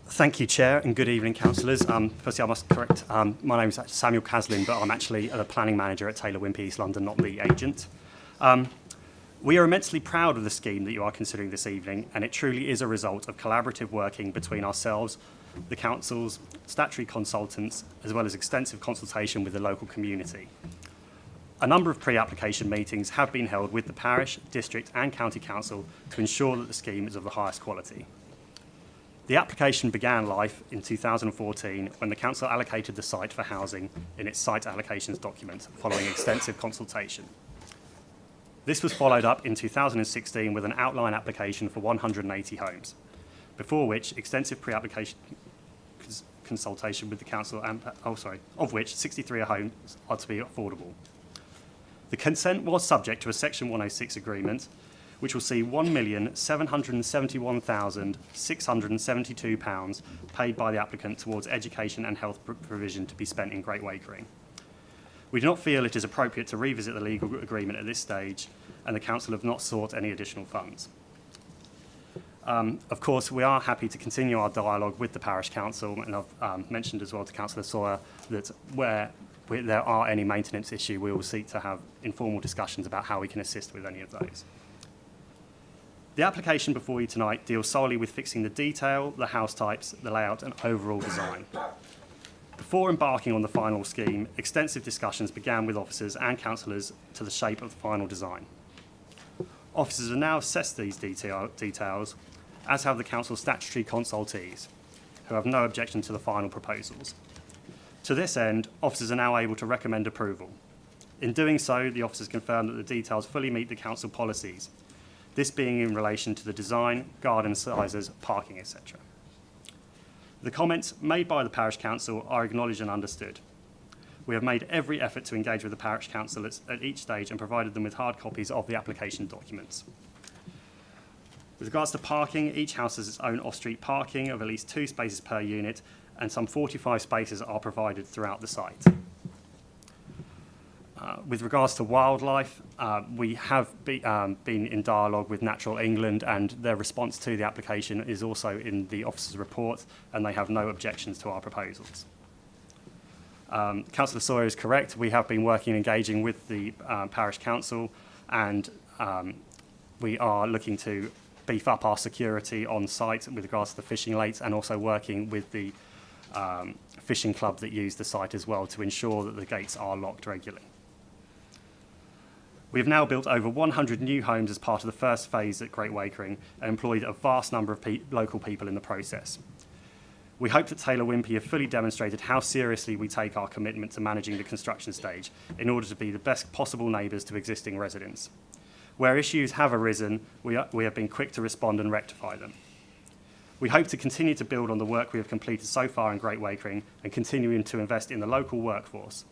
Thank you, Chair, and good evening, councillors. Firstly, I must correct, my name is Samuel Caslin, but I'm actually the planning manager at Taylor Wimpey East London, not the agent. We are immensely proud of the scheme that you are considering this evening, and it truly is a result of collaborative working between ourselves, the councils, statutory consultants, as well as extensive consultation with the local community. A number of pre-application meetings have been held with the parish, district and county council to ensure that the scheme is of the highest quality. The application began life in 2014 when the council allocated the site for housing in its site allocations document following extensive consultation. This was followed up in 2016 with an outline application for 180 homes, before which extensive pre-application consultation with the council, of which 63 homes are to be affordable. The consent was subject to a Section 106 agreement, which will see £1,771,672 paid by the applicant towards education and health provision to be spent in Great Wakering. We do not feel it is appropriate to revisit the legal agreement at this stage, and the council have not sought any additional funds. Of course, we are happy to continue our dialogue with the parish council, and I've mentioned as well to Councillor Sawyer that where there are any maintenance issue, we will seek to have informal discussions about how we can assist with any of those. The application before you tonight deals solely with fixing the detail, the house types, the layout and overall design. Before embarking on the final scheme, extensive discussions began with officers and councillors to the shape of the final design. Officers have now assessed these details, as have the council's statutory consultees, who have no objection to the final proposals. To this end, officers are now able to recommend approval. In doing so, the officers confirm that the details fully meet the council policies, this being in relation to the design, garden sizes, parking, etc. The comments made by the parish council are acknowledged and understood. We have made every effort to engage with the parish council at each stage and provided them with hard copies of the application documents. With regards to parking, each house has its own off-street parking of at least 2 spaces per unit, and some 45 spaces are provided throughout the site. With regards to wildlife, we have been in dialogue with Natural England, and their response to the application is also in the officer's report, and they have no objections to our proposals. Councillor Sawyer is correct. We have been working and engaging with the parish council, and we are looking to beef up our security on site with regards to the fishing lakes, and also working with the fishing club that use the site as well to ensure that the gates are locked regularly. We have now built over 100 new homes as part of the first phase at Great Wakering and employed a vast number of local people in the process. We hope that Taylor Wimpey have fully demonstrated how seriously we take our commitment to managing the construction stage in order to be the best possible neighbours to existing residents. Where issues have arisen, we have been quick to respond and rectify them. We hope to continue to build on the work we have completed so far in Great Wakering and continuing to invest in the local workforce.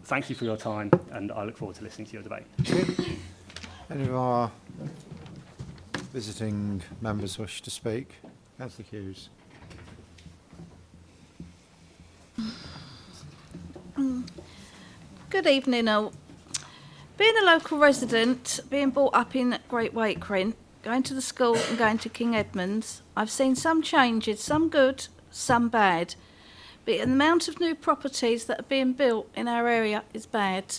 Thank you for your time, and I look forward to listening to your debate. Any of our visiting members wish to speak? Councillor Hughes. Good evening all. Being a local resident, being brought up in Great Wakering, going to the school and going to King Edmunds, I've seen some changes, some good, some bad. But the amount of new properties that are being built in our area is bad.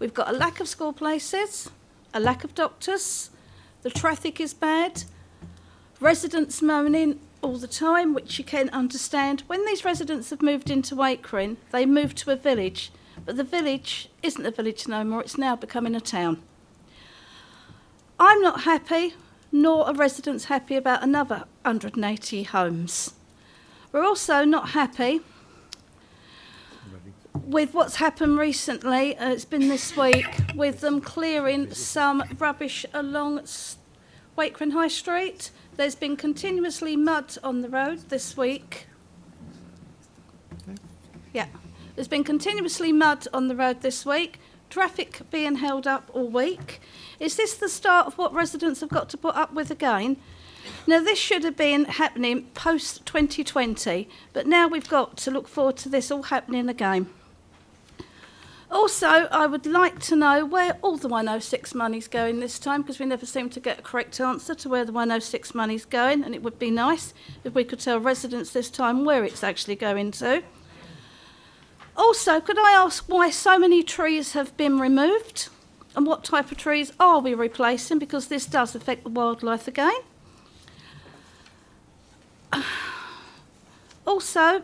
We've got a lack of school places, a lack of doctors, the traffic is bad, residents moaning all the time, which you can understand. When these residents have moved into Wakering, they moved to a village, but the village isn't a village no more, it's now becoming a town. I'm not happy, nor are residents happy about another 180 homes. We're also not happy with what's happened recently, it's been this week, with them clearing some rubbish along Wakering High Street. There's been continuously mud on the road this week. Yeah, there's been continuously mud on the road this week, traffic being held up all week. Is this the start of what residents have got to put up with again? Now, this should have been happening post-2020, but now we've got to look forward to this all happening again. Also, I would like to know where all the 106 money's going this time, because we never seem to get a correct answer to where the 106 money's going, and it would be nice if we could tell residents this time where it's actually going to. Also, could I ask why so many trees have been removed, and what type of trees are we replacing, because this does affect the wildlife again. Also,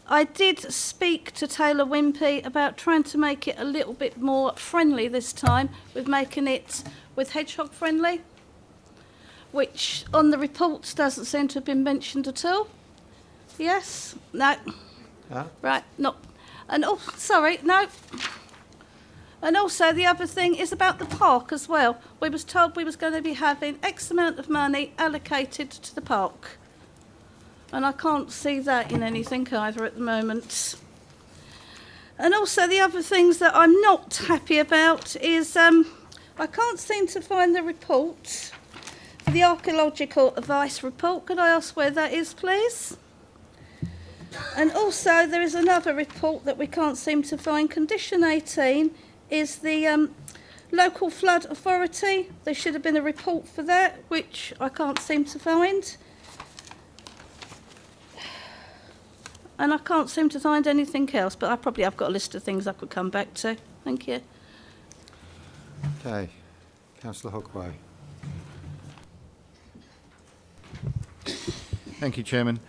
I did speak to Taylor Wimpey about trying to make it a little bit more friendly this time, with making it with hedgehog friendly, which on the reports doesn't seem to have been mentioned at all. Yes? No? Huh? Right, not. And oh, sorry, no. And also the other thing is about the park as well. We was told we was going to be having X amount of money allocated to the park. And I can't see that in anything either at the moment. And also the other things that I'm not happy about is I can't seem to find the report, the archaeological advice report. Could I ask where that is, please? And also there is another report that we can't seem to find. Condition 18 is the local flood authority. There should have been a report for that, which I can't seem to find. And I can't seem to find anything else, but I probably have got a list of things I could come back to. Thank you. Okay. Councillor Hookway. Thank you, Chairman.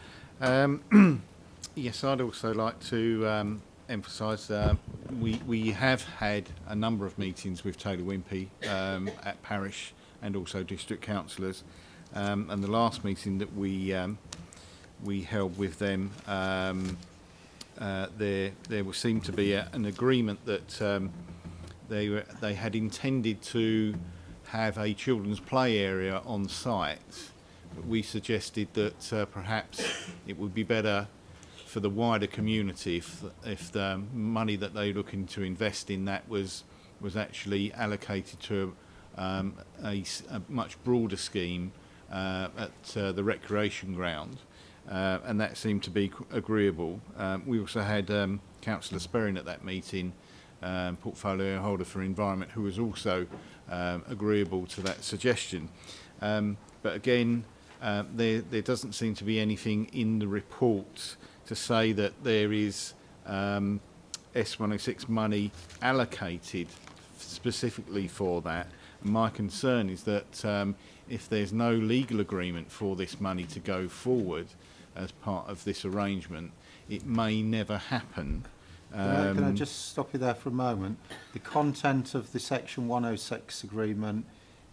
Yes, I'd also like to emphasise we have had a number of meetings with Taylor Wimpey at parish and also district councillors, and the last meeting that we held with them, there seemed to be an agreement that they had intended to have a children's play area on site. We suggested that perhaps it would be better for the wider community if the money that they're looking to invest in that was actually allocated to a much broader scheme at the recreation ground. And that seemed to be agreeable. We also had Councillor Sperring at that meeting, portfolio holder for environment, who was also agreeable to that suggestion. But again, there doesn't seem to be anything in the report to say that there is S106 money allocated specifically for that. My concern is that if there's no legal agreement for this money to go forward as part of this arrangement, it may never happen. Can I just stop you there for a moment? The content of the Section 106 agreement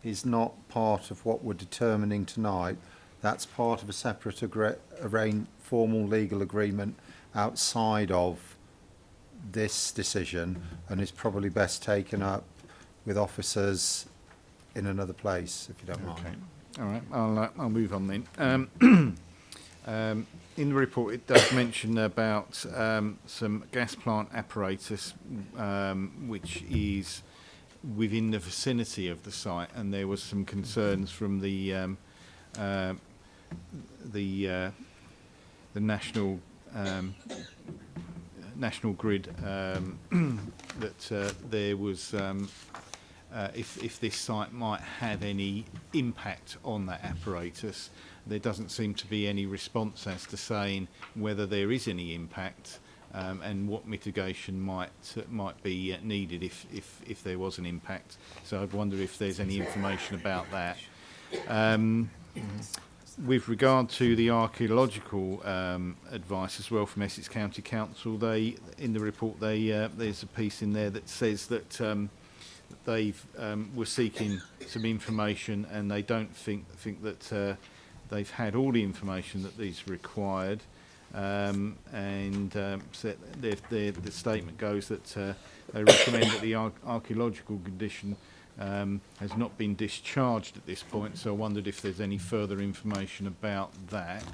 is not part of what we're determining tonight. That's part of a separate formal legal agreement outside of this decision, and is probably best taken up with officers in another place, if you don't mind. All right, I'll move on then. In the report, it does mention about some gas plant apparatus, which is within the vicinity of the site, and there was some concerns from the national national grid that there was. If this site might have any impact on that apparatus. There doesn't seem to be any response as to saying whether there is any impact and what mitigation might be needed if there was an impact. So I'd wonder if there's any information about that. With regard to the archaeological advice as well from Essex County Council, they in the report there's a piece in there that says that they've were seeking some information, and they don't think that they've had all the information that is required, so the statement goes that they recommend that the archaeological condition has not been discharged at this point. So I wondered if there's any further information about that.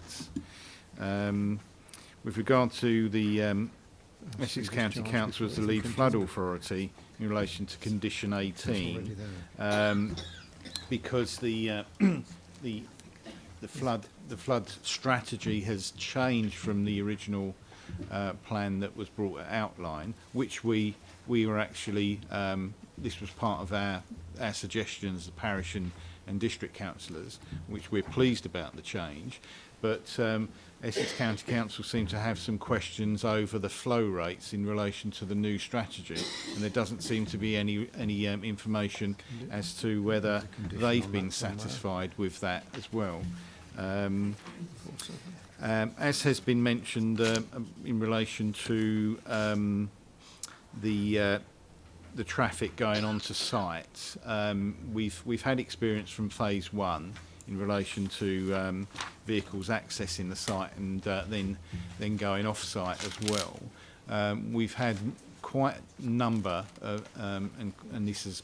With regard to the Essex County Council as the lead flood authority in relation to condition 18, because the flood strategy has changed from the original plan that was brought outline, which we were actually this was part of our suggestions, the parish and district councillors, which we're pleased about the change, but Essex County Council seem to have some questions over the flow rates in relation to the new strategy, and there doesn't seem to be any information as to whether they've been satisfied with that as well. As has been mentioned in relation to the traffic going onto site, we've had experience from phase 1 in relation to vehicles accessing the site and then going off site as well. We've had quite a number and this has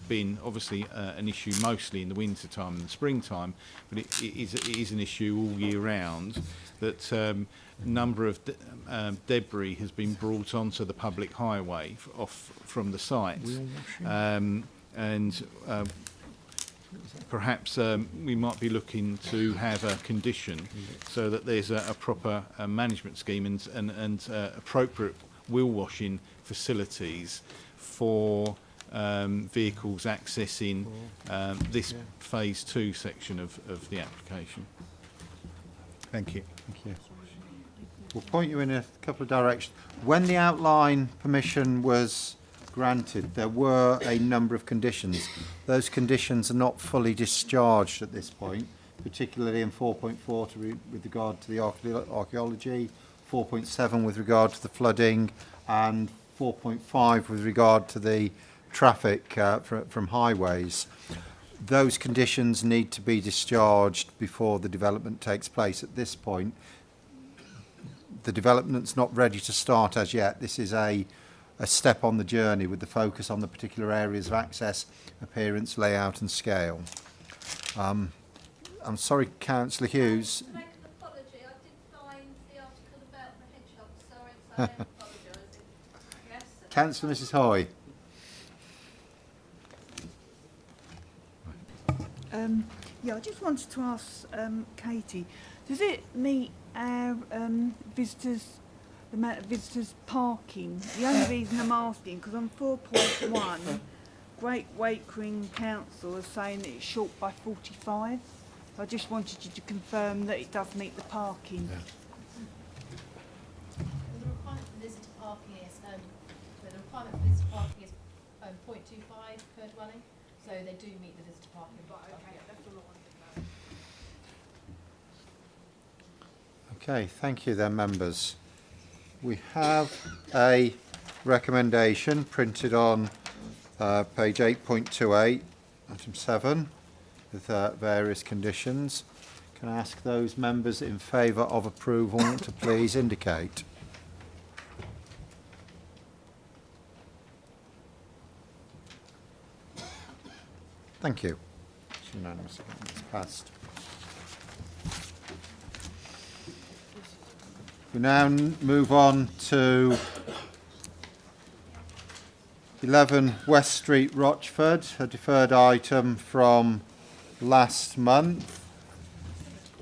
been obviously an issue mostly in the winter time and the springtime, but it is an issue all year round, that a number of debris has been brought onto the public highway off from the site, perhaps we might be looking to have a condition so that there's a proper management scheme and appropriate wheel washing facilities for vehicles accessing this phase 2 section of the application. Thank you. Thank you. We'll point you in a couple of directions. When the outline permission was granted, there were a number of conditions. Those conditions are not fully discharged at this point, particularly in 4.4 with regard to the archaeology, 4.7 with regard to the flooding, and 4.5 with regard to the traffic from highways. Those conditions need to be discharged before the development takes place. At this point, the development's not ready to start as yet. This is a step on the journey with the focus on the particular areas of access, appearance, layout and scale. I'm sorry, Councillor Hughes. To make an apology, I did find the article about the hedgehog, sorry, so I am apologising. Yes. Councillor Mrs Hoy. Yeah, I just wanted to ask Katie, does it meet our visitors, the amount of visitors parking? The only reason I'm asking, because on 4.1, Great Wakering Council is saying that it's short by 45. So I just wanted you to confirm that it does meet the parking. Well, the requirement for visitor parking is the requirement for visitor parking is 0.25 per dwelling, so they do meet the visitor parking. Right, okay, that's all I wanted to know. Okay, thank you then, members. We have a recommendation printed on page 8.28, item 7, with various conditions. Can I ask those members in favour of approval to please indicate? Thank you. unanimous. It's passed. We now move on to 11 West Street, Rochford, a deferred item from last month,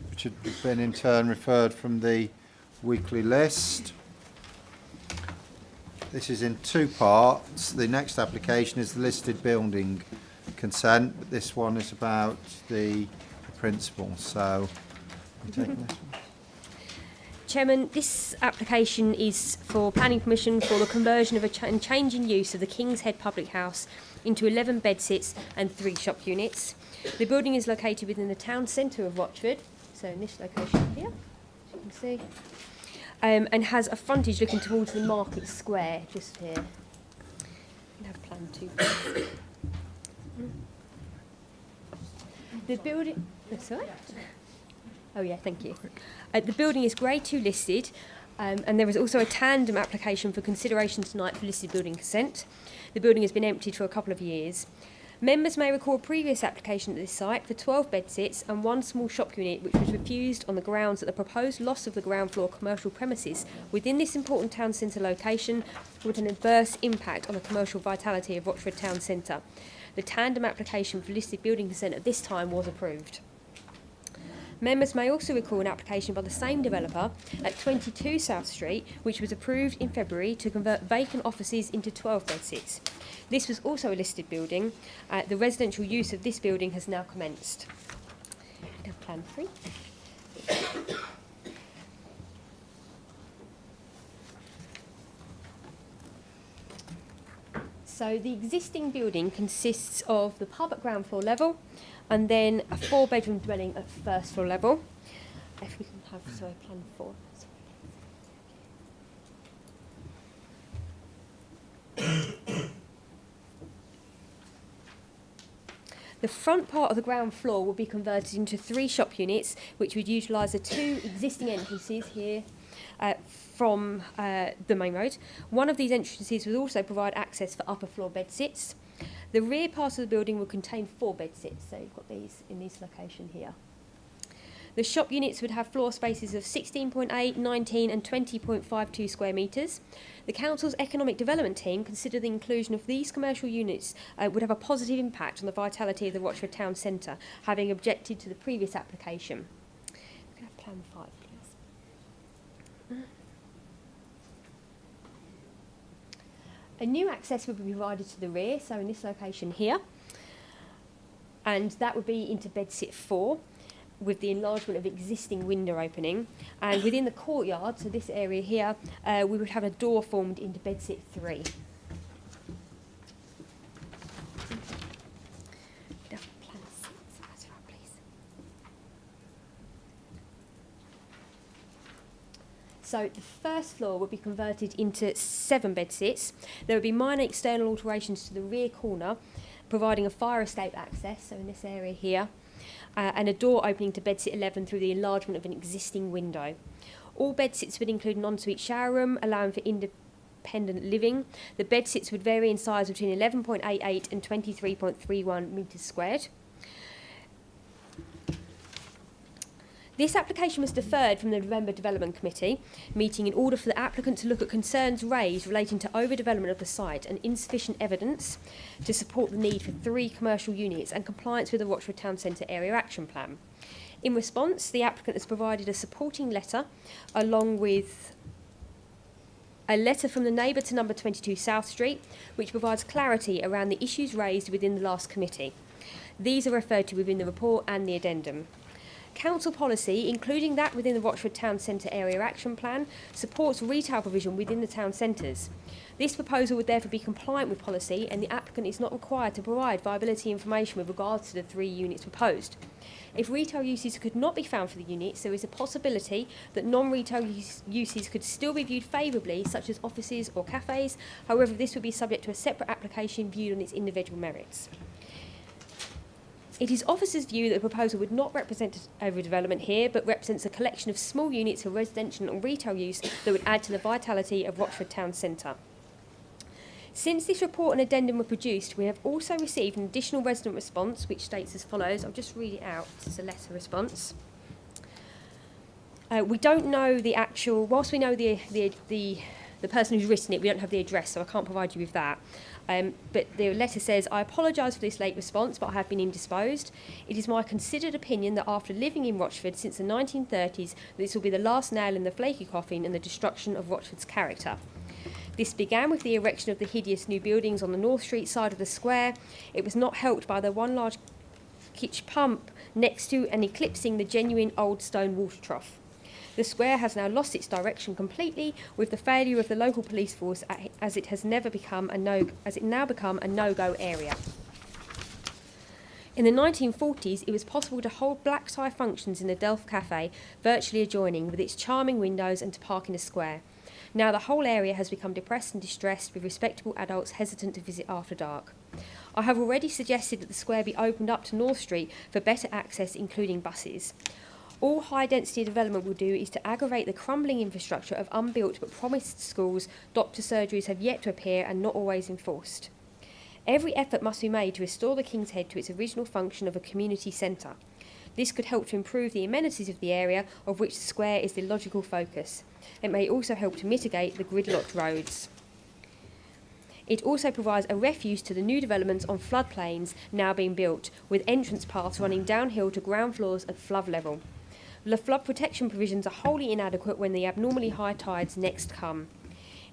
which had been in turn referred from the weekly list. This is in two parts. The next application is the listed building consent, but this one is about the principal. So, I'm taking this one. Chairman, this application is for planning permission for the conversion of and change in use of the King's Head Public House into 11 bedsits and 3 shop units. The building is located within the town centre of Rochford, so in this location here, as you can see, and has a frontage looking towards the market square, just here. We have plan 2. The building... That's all right. Oh yeah, thank you. The building is Grade 2 listed, and there is also a tandem application for consideration tonight for listed building consent. The building has been emptied for a couple of years. Members may recall a previous application at this site for 12 bedsits and 1 small shop unit, which was refused on the grounds that the proposed loss of the ground floor commercial premises within this important town centre location would have an adverse impact on the commercial vitality of Rochford Town Centre. The tandem application for listed building consent at this time was approved. Members may also recall an application by the same developer at 22 South Street, which was approved in February to convert vacant offices into 12 bedsits. This was also a listed building. The residential use of this building has now commenced. Now plan 3. So the existing building consists of the pub at ground floor level, and then a 4-bedroom dwelling at first floor level. If we can have, sorry, plan 4. The front part of the ground floor will be converted into 3 shop units, which would utilise the 2 existing entrances here from the main road. One of these entrances will also provide access for upper floor bedsits. The rear part of the building will contain 4 bedsits, so you've got these in this location here. The shop units would have floor spaces of 16.8, 19 and 20.52 square metres. The Council's Economic Development team consider the inclusion of these commercial units would have a positive impact on the vitality of the Rochford Town Centre, having objected to the previous application. We can have plan 5, please. A new access will be provided to the rear, so in this location here, and that would be into bedsit 4 with the enlargement of existing window opening, and within the courtyard, so this area here, we would have a door formed into bedsit 3. So the first floor would be converted into 7 bedsits. There would be minor external alterations to the rear corner, providing a fire escape access, so in this area here, and a door opening to bedsit 11 through the enlargement of an existing window. All bedsits would include an ensuite shower room, allowing for independent living. The bedsits would vary in size between 11.88 and 23.31 metres squared. This application was deferred from the November Development Committee meeting in order for the applicant to look at concerns raised relating to overdevelopment of the site and insufficient evidence to support the need for 3 commercial units and compliance with the Rochford Town Centre Area Action Plan. In response, the applicant has provided a supporting letter along with a letter from the neighbour to number 22 South Street, which provides clarity around the issues raised within the last committee. These are referred to within the report and the addendum. Council policy, including that within the Rochford Town Centre Area Action Plan, supports retail provision within the town centres. This proposal would therefore be compliant with policy, and the applicant is not required to provide viability information with regards to the 3 units proposed. If retail uses could not be found for the units, there is a possibility that non-retail uses could still be viewed favourably, such as offices or cafes. However, this would be subject to a separate application viewed on its individual merits. It is officers' view that the proposal would not represent overdevelopment here, but represents a collection of small units for residential and retail use that would add to the vitality of Rochford Town Centre. Since this report and addendum were produced, we have also received an additional resident response, which states as follows. I'll just read it out. It's a letter response. We don't know the actual, whilst we know the person who's written it, we don't have the address, so I can't provide you with that. But the letter says, I apologise for this late response, but I have been indisposed. It is my considered opinion that after living in Rochford since the 1930s, this will be the last nail in the flaky coffin and the destruction of Rochford's character. This began with the erection of the hideous new buildings on the North Street side of the square. It was not helped by the one large kitsch pump next to and eclipsing the genuine old stone water trough. The square has now lost its direction completely, with the failure of the local police force as it now become a no-go area. In the 1940s, it was possible to hold black tie functions in the Delft Cafe, virtually adjoining, with its charming windows and to park in a square. Now the whole area has become depressed and distressed, with respectable adults hesitant to visit after dark. I have already suggested that the square be opened up to North Street for better access, including buses. All high-density development will do is to aggravate the crumbling infrastructure of unbuilt but promised schools. Doctor surgeries have yet to appear and not always enforced. Every effort must be made to restore the King's Head to its original function of a community centre. This could help to improve the amenities of the area, of which the square is the logical focus. It may also help to mitigate the gridlocked roads. It also provides a refuge to the new developments on floodplains now being built, with entrance paths running downhill to ground floors at flood level. The flood protection provisions are wholly inadequate when the abnormally high tides next come.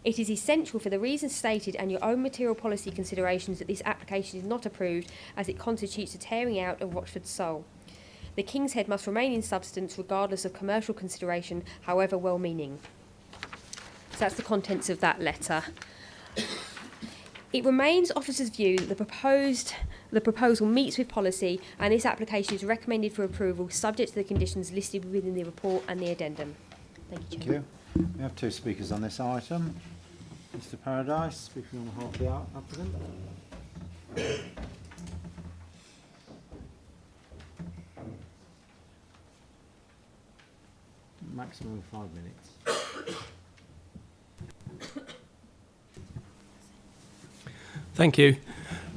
It is essential for the reasons stated and your own material policy considerations that this application is not approved, as it constitutes a tearing out of Rochford's soul. The King's Head must remain in substance regardless of commercial consideration, however well-meaning. So that's the contents of that letter. It remains officers' view that the proposal meets with policy, and this application is recommended for approval subject to the conditions listed within the report and the addendum. Thank you, Chairman. Thank you. We have two speakers on this item. Mr Paradise, speaking on behalf of the applicant. Maximum of 5 minutes. Thank you.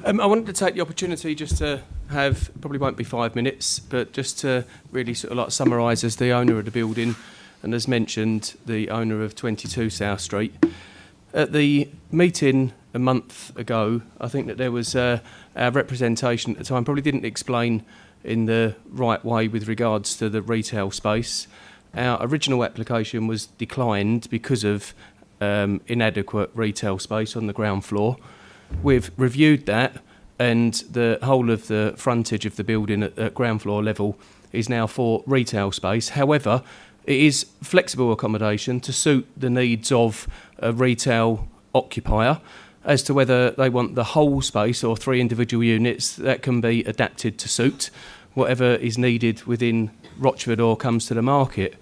I wanted to take the opportunity just to have, probably won't be 5 minutes, but just to really sort of like summarise as the owner of the building and as mentioned, the owner of 22 South Street. At the meeting a month ago, I think that there was our representation at the time probably didn't explain in the right way with regards to the retail space. Our original application was declined because of inadequate retail space on the ground floor. We've reviewed that, and the whole of the frontage of the building at ground floor level is now for retail space. However, it is flexible accommodation to suit the needs of a retail occupier. As to whether they want the whole space or 3 individual units, that can be adapted to suit whatever is needed within Rochford or comes to the market.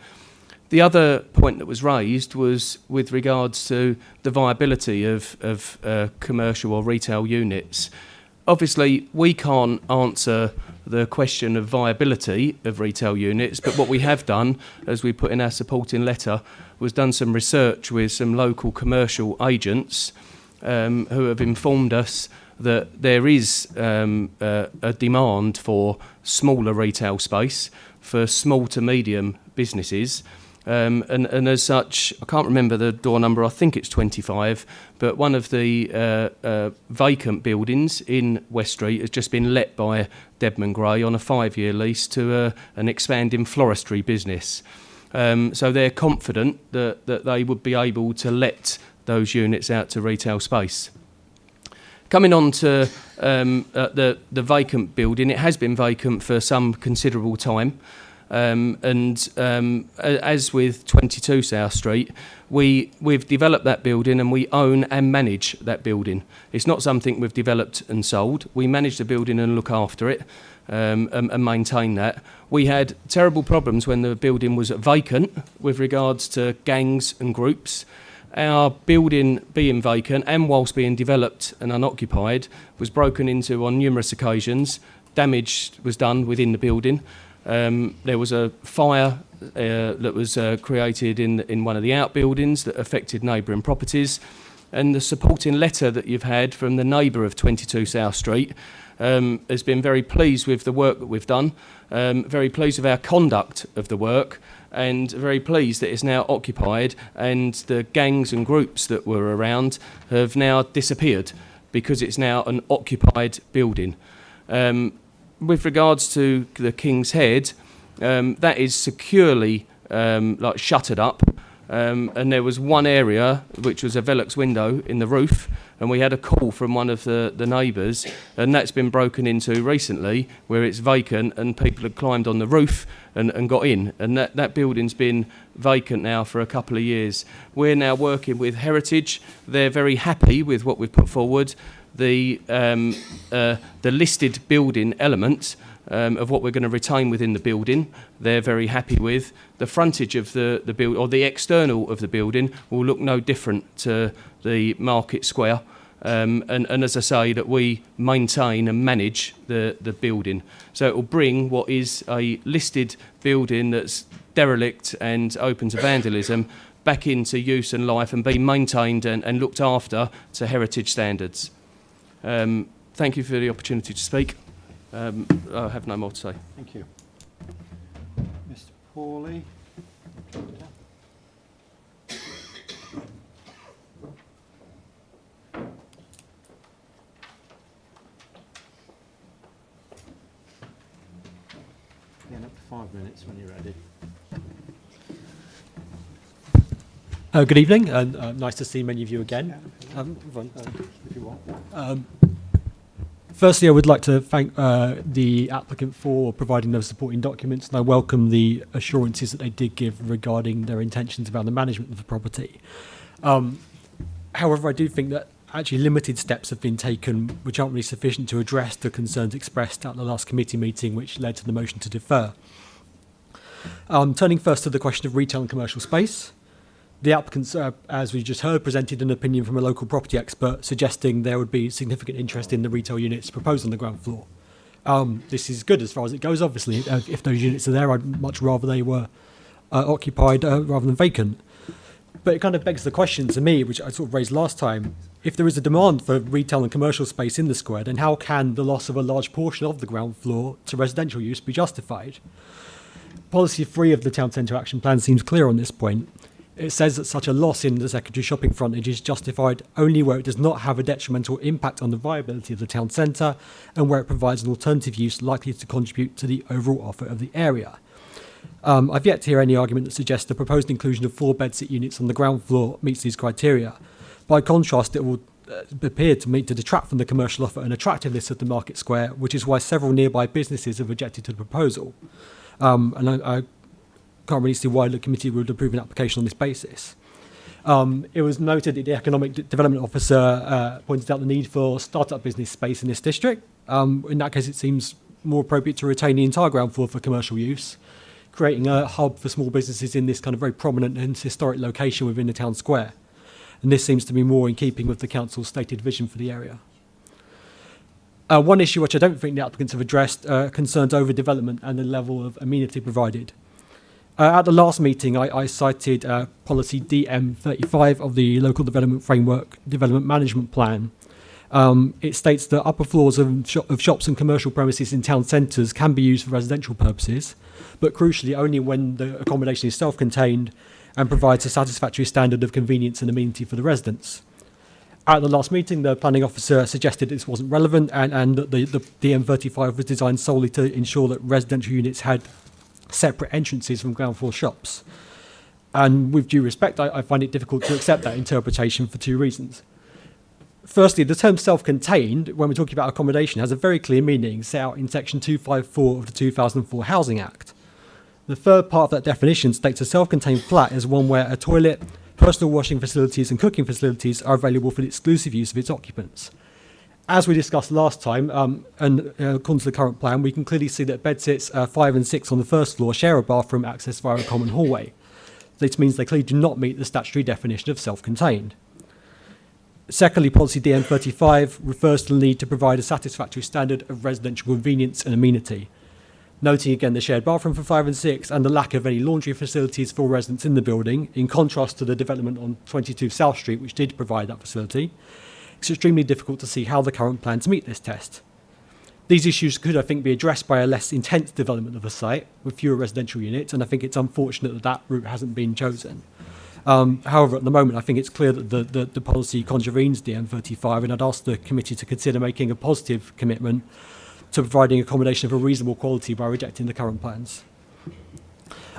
The other point that was raised was with regards to the viability of commercial or retail units. Obviously, we can't answer the question of viability of retail units, but what we have done, as we put in our supporting letter, was done some research with some local commercial agents who have informed us that there is a demand for smaller retail space for small to medium businesses. And as such, I can't remember the door number, I think it's 25, but one of the vacant buildings in West Street has just been let by Debman Gray on a 5-year lease to an expanding floristry business. So they're confident that they would be able to let those units out to retail space. Coming on to the vacant building, it has been vacant for some considerable time. As with 22 South Street, we've developed that building and we own and manage that building. It's not something we've developed and sold. We manage the building and look after it and maintain that. We had terrible problems when the building was vacant with regards to gangs and groups. Our building being vacant and whilst being developed and unoccupied was broken into on numerous occasions. Damage was done within the building. There was a fire that was created in one of the outbuildings that affected neighbouring properties. and the supporting letter that you've had from the neighbour of 22 South Street has been very pleased with the work that we've done, very pleased with our conduct of the work, and very pleased that it's now occupied, and the gangs and groups that were around have now disappeared because it's now an occupied building. With regards to the King's Head, that is securely like shuttered up, and there was one area which was a Velux window in the roof, and we had a call from one of the neighbours, and that's been broken into recently, where it's vacant and people had climbed on the roof and got in, and that building's been vacant now for a couple of years. We're now working with Heritage. They're very happy with what we've put forward. The listed building element of what we're going to retain within the building, they're very happy with. The frontage of the build, or the external of the building, will look no different to the Market Square. And as I say, that we maintain and manage the building. So it will bring what is a listed building that's derelict and open to vandalism back into use and life, and be maintained and looked after to heritage standards. Thank you for the opportunity to speak. I have no more to say. Thank you. Mr. Pawley. Again, up to 5 minutes when you're ready. Good evening, and nice to see many of you again. If you want. Firstly, I would like to thank the applicant for providing those supporting documents, and I welcome the assurances that they did give regarding their intentions about the management of the property. However, I do think that actually limited steps have been taken which aren't really sufficient to address the concerns expressed at the last committee meeting, which led to the motion to defer. Turning first to the question of retail and commercial space. The applicants, as we just heard, presented an opinion from a local property expert suggesting there would be significant interest in the retail units proposed on the ground floor. This is good as far as it goes, obviously. If those units are there, I'd much rather they were occupied rather than vacant. But it kind of begs the question to me, which I sort of raised last time, if there is a demand for retail and commercial space in the square, then how can the loss of a large portion of the ground floor to residential use be justified? Policy 3 of the Town Centre Action Plan seems clear on this point. It says that such a loss in the secondary shopping frontage is justified only where it does not have a detrimental impact on the viability of the town centre and where it provides an alternative use likely to contribute to the overall offer of the area. I've yet to hear any argument that suggests the proposed inclusion of 4 bedsit units on the ground floor meets these criteria. By contrast, it will appear to me to detract from the commercial offer and attractiveness of the Market Square, which is why several nearby businesses have objected to the proposal. And I can't really see why the committee would approve an application on this basis. It was noted that the Economic Development Officer pointed out the need for start-up business space in this district. In that case, it seems more appropriate to retain the entire ground floor for commercial use, creating a hub for small businesses in this kind of very prominent and historic location within the town square. And this seems to be more in keeping with the council's stated vision for the area. One issue which I don't think the applicants have addressed concerns overdevelopment and the level of amenity provided. At the last meeting, I cited policy DM35 of the Local Development Framework Development Management Plan. It states that upper floors of shops and commercial premises in town centres can be used for residential purposes, but crucially only when the accommodation is self-contained and provides a satisfactory standard of convenience and amenity for the residents. At the last meeting, the planning officer suggested this wasn't relevant and that the DM35 was designed solely to ensure that residential units had separate entrances from ground floor shops. And with due respect, I find it difficult to accept that interpretation for 2 reasons. Firstly, the term self-contained, when we're talking about accommodation, has a very clear meaning set out in section 254 of the 2004 Housing Act. The third part of that definition states a self-contained flat is one where a toilet, personal washing facilities and cooking facilities are available for the exclusive use of its occupants. As we discussed last time, and according to the current plan, we can clearly see that bedsits 5 and 6 on the first floor share a bathroom access via a common hallway. This means they clearly do not meet the statutory definition of self-contained. Secondly, policy DM35 refers to the need to provide a satisfactory standard of residential convenience and amenity. noting again the shared bathroom for 5 and 6 and the lack of any laundry facilities for residents in the building, in contrast to the development on 22 South Street, which did provide that facility. It's extremely difficult to see how the current plans meet this test. These issues could, I think, be addressed by a less intense development of the site with fewer residential units, and I think it's unfortunate that that route hasn't been chosen. However, at the moment, I think it's clear that the policy contravenes the M35, and I'd ask the committee to consider making a positive commitment to providing accommodation of a reasonable quality by rejecting the current plans.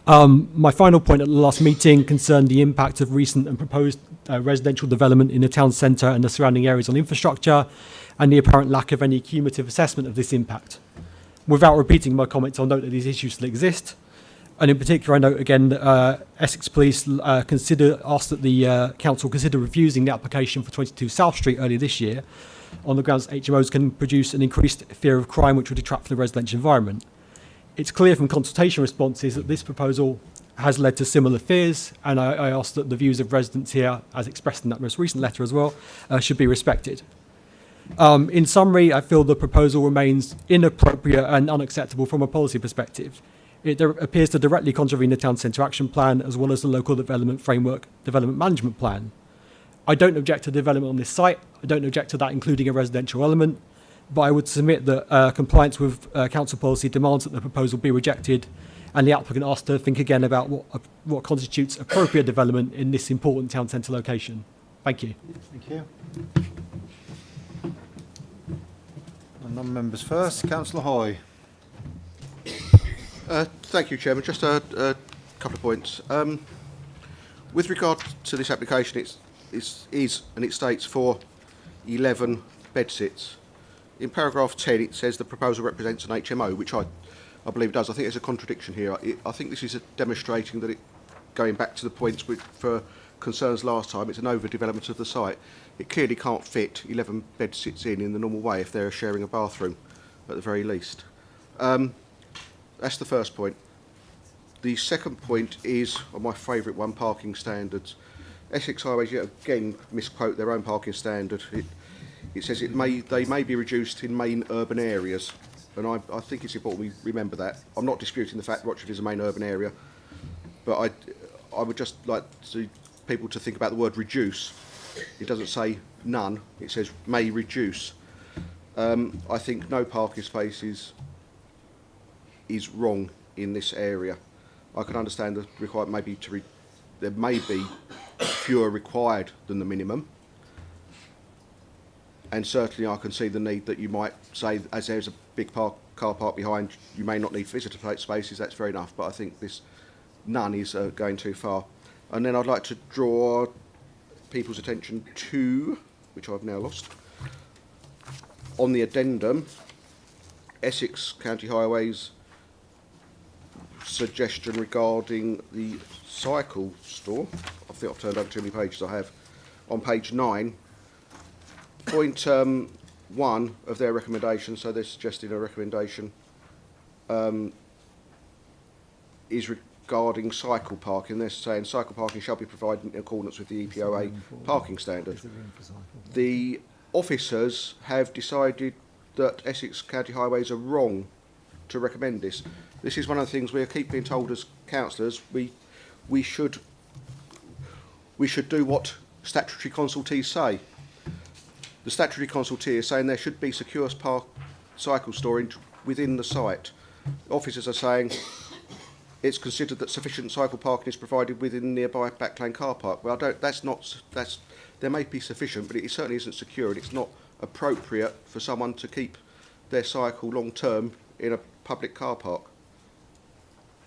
My final point at the last meeting concerned the impact of recent and proposed residential development in the town centre and the surrounding areas on infrastructure, and the apparent lack of any cumulative assessment of this impact. Without repeating my comments, I'll note that these issues still exist. And in particular, I note again that Essex Police asked that the council consider refusing the application for 22 South Street earlier this year on the grounds that HMOs can produce an increased fear of crime which would detract from the residential environment. It's clear from consultation responses that this proposal has led to similar fears, and I ask that the views of residents here, as expressed in that most recent letter as well, should be respected. In summary, I feel the proposal remains inappropriate and unacceptable from a policy perspective. It appears to directly contravene the Town Centre Action Plan as well as the Local Development Framework Development Management Plan. I don't object to development on this site. I don't object to that including a residential element, but I would submit that compliance with council policy demands that the proposal be rejected, and the applicant asked to think again about what constitutes appropriate development in this important town centre location. Thank you. Thank you. Non-members first. Councillor Hoy. Thank you, Chairman. Just a couple of points. With regard to this application, it states for 11 bedsits. In paragraph 10, it says the proposal represents an HMO, which I believe it does. I think there's a contradiction here. I think this is demonstrating that going back to the points for concerns last time, it's an overdevelopment of the site. It clearly can't fit 11 bedsits in the normal way if they're sharing a bathroom, at the very least. That's the first point. The second point is, on my favourite one, parking standards. Essex Highways yet again misquote their own parking standard. It says they may be reduced in main urban areas, and I think it's important we remember that. I'm not disputing the fact Rochford is a main urban area, but I would just like people to think about the word reduce. It doesn't say none, it says may reduce. I think no parking spaces is wrong in this area. I can understand the requirement maybe there may be fewer required than the minimum, and certainly I can see the need that you might say, as there's a big car park behind, you may not need visitor spaces. That's fair enough, but I think this none is going too far. And then I'd like to draw people's attention to, which I've now lost, on the addendum, Essex County Highways suggestion regarding the cycle store. I think I've turned over too many pages. I have. On page 9, point 1 of their recommendation, so they're suggesting a recommendation, is regarding cycle parking. They're saying cycle parking shall be provided in accordance with the EPOA parking standard. The officers have decided that Essex County Highways are wrong to recommend this. This is one of the things we keep being told as councillors. We should do what statutory consultees say. The statutory consultee is saying there should be secure cycle storage within the site. Officers are saying it's considered that sufficient cycle parking is provided within nearby Backlane car park. Well, there may be sufficient, but it certainly isn't secure, and it's not appropriate for someone to keep their cycle long term in a public car park.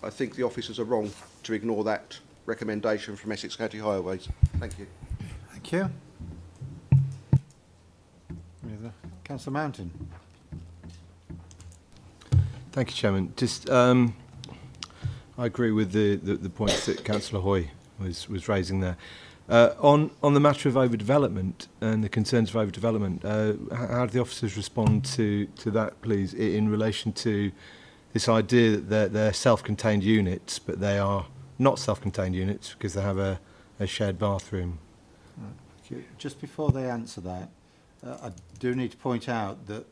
I think the officers are wrong to ignore that recommendation from Essex County Highways. Thank you. Thank you. Councillor Mountain. Thank you, Chairman. Just, I agree with the points that Councillor Hoy was raising there. On the matter of overdevelopment and the concerns of overdevelopment, how do the officers respond to that, please, in relation to this idea that they're self-contained units, but they are not self-contained units because they have a shared bathroom? Just before they answer that, I do need to point out that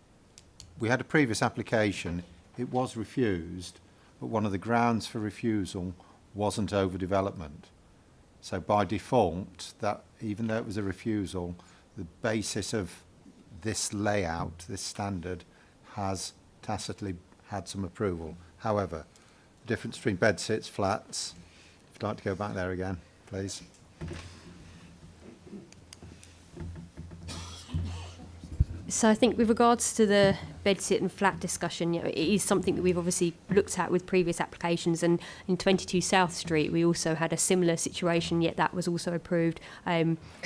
we had a previous application it was refused, but one of the grounds for refusal wasn't overdevelopment. So by default, that even though it was a refusal, the basis of this layout, this standard, has tacitly had some approval. However, the difference between bedsits, flats, if you'd like to go back there again, please. So I think with regards to the bedsit and flat discussion, you know, it is something that we've obviously looked at with previous applications, and in 22 South Street we also had a similar situation, yet that was also approved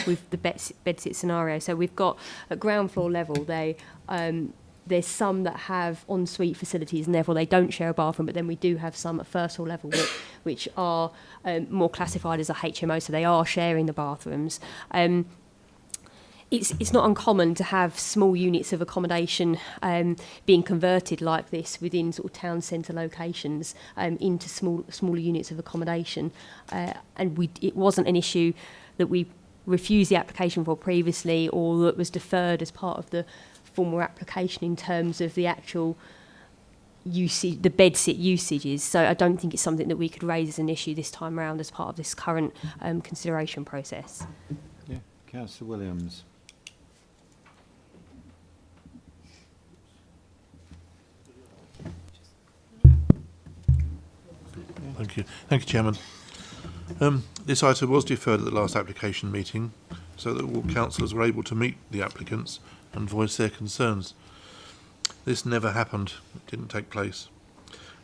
with the bedsit scenario. So we've got at ground floor level, there's some that have ensuite facilities and therefore they don't share a bathroom, but then we do have some at first floor level which are more classified as a HMO, so they are sharing the bathrooms. It's not uncommon to have small units of accommodation being converted like this within sort of town centre locations into smaller units of accommodation, and it wasn't an issue that we refused the application for previously or that was deferred as part of the formal application in terms of the actual usage, the bedsit usages. So I don't think it's something that we could raise as an issue this time round as part of this current consideration process. Yeah, Councillor Williams. Thank you, Chairman. This item was deferred at the last application meeting so that all councillors were able to meet the applicants and voice their concerns. This never happened. It didn't take place.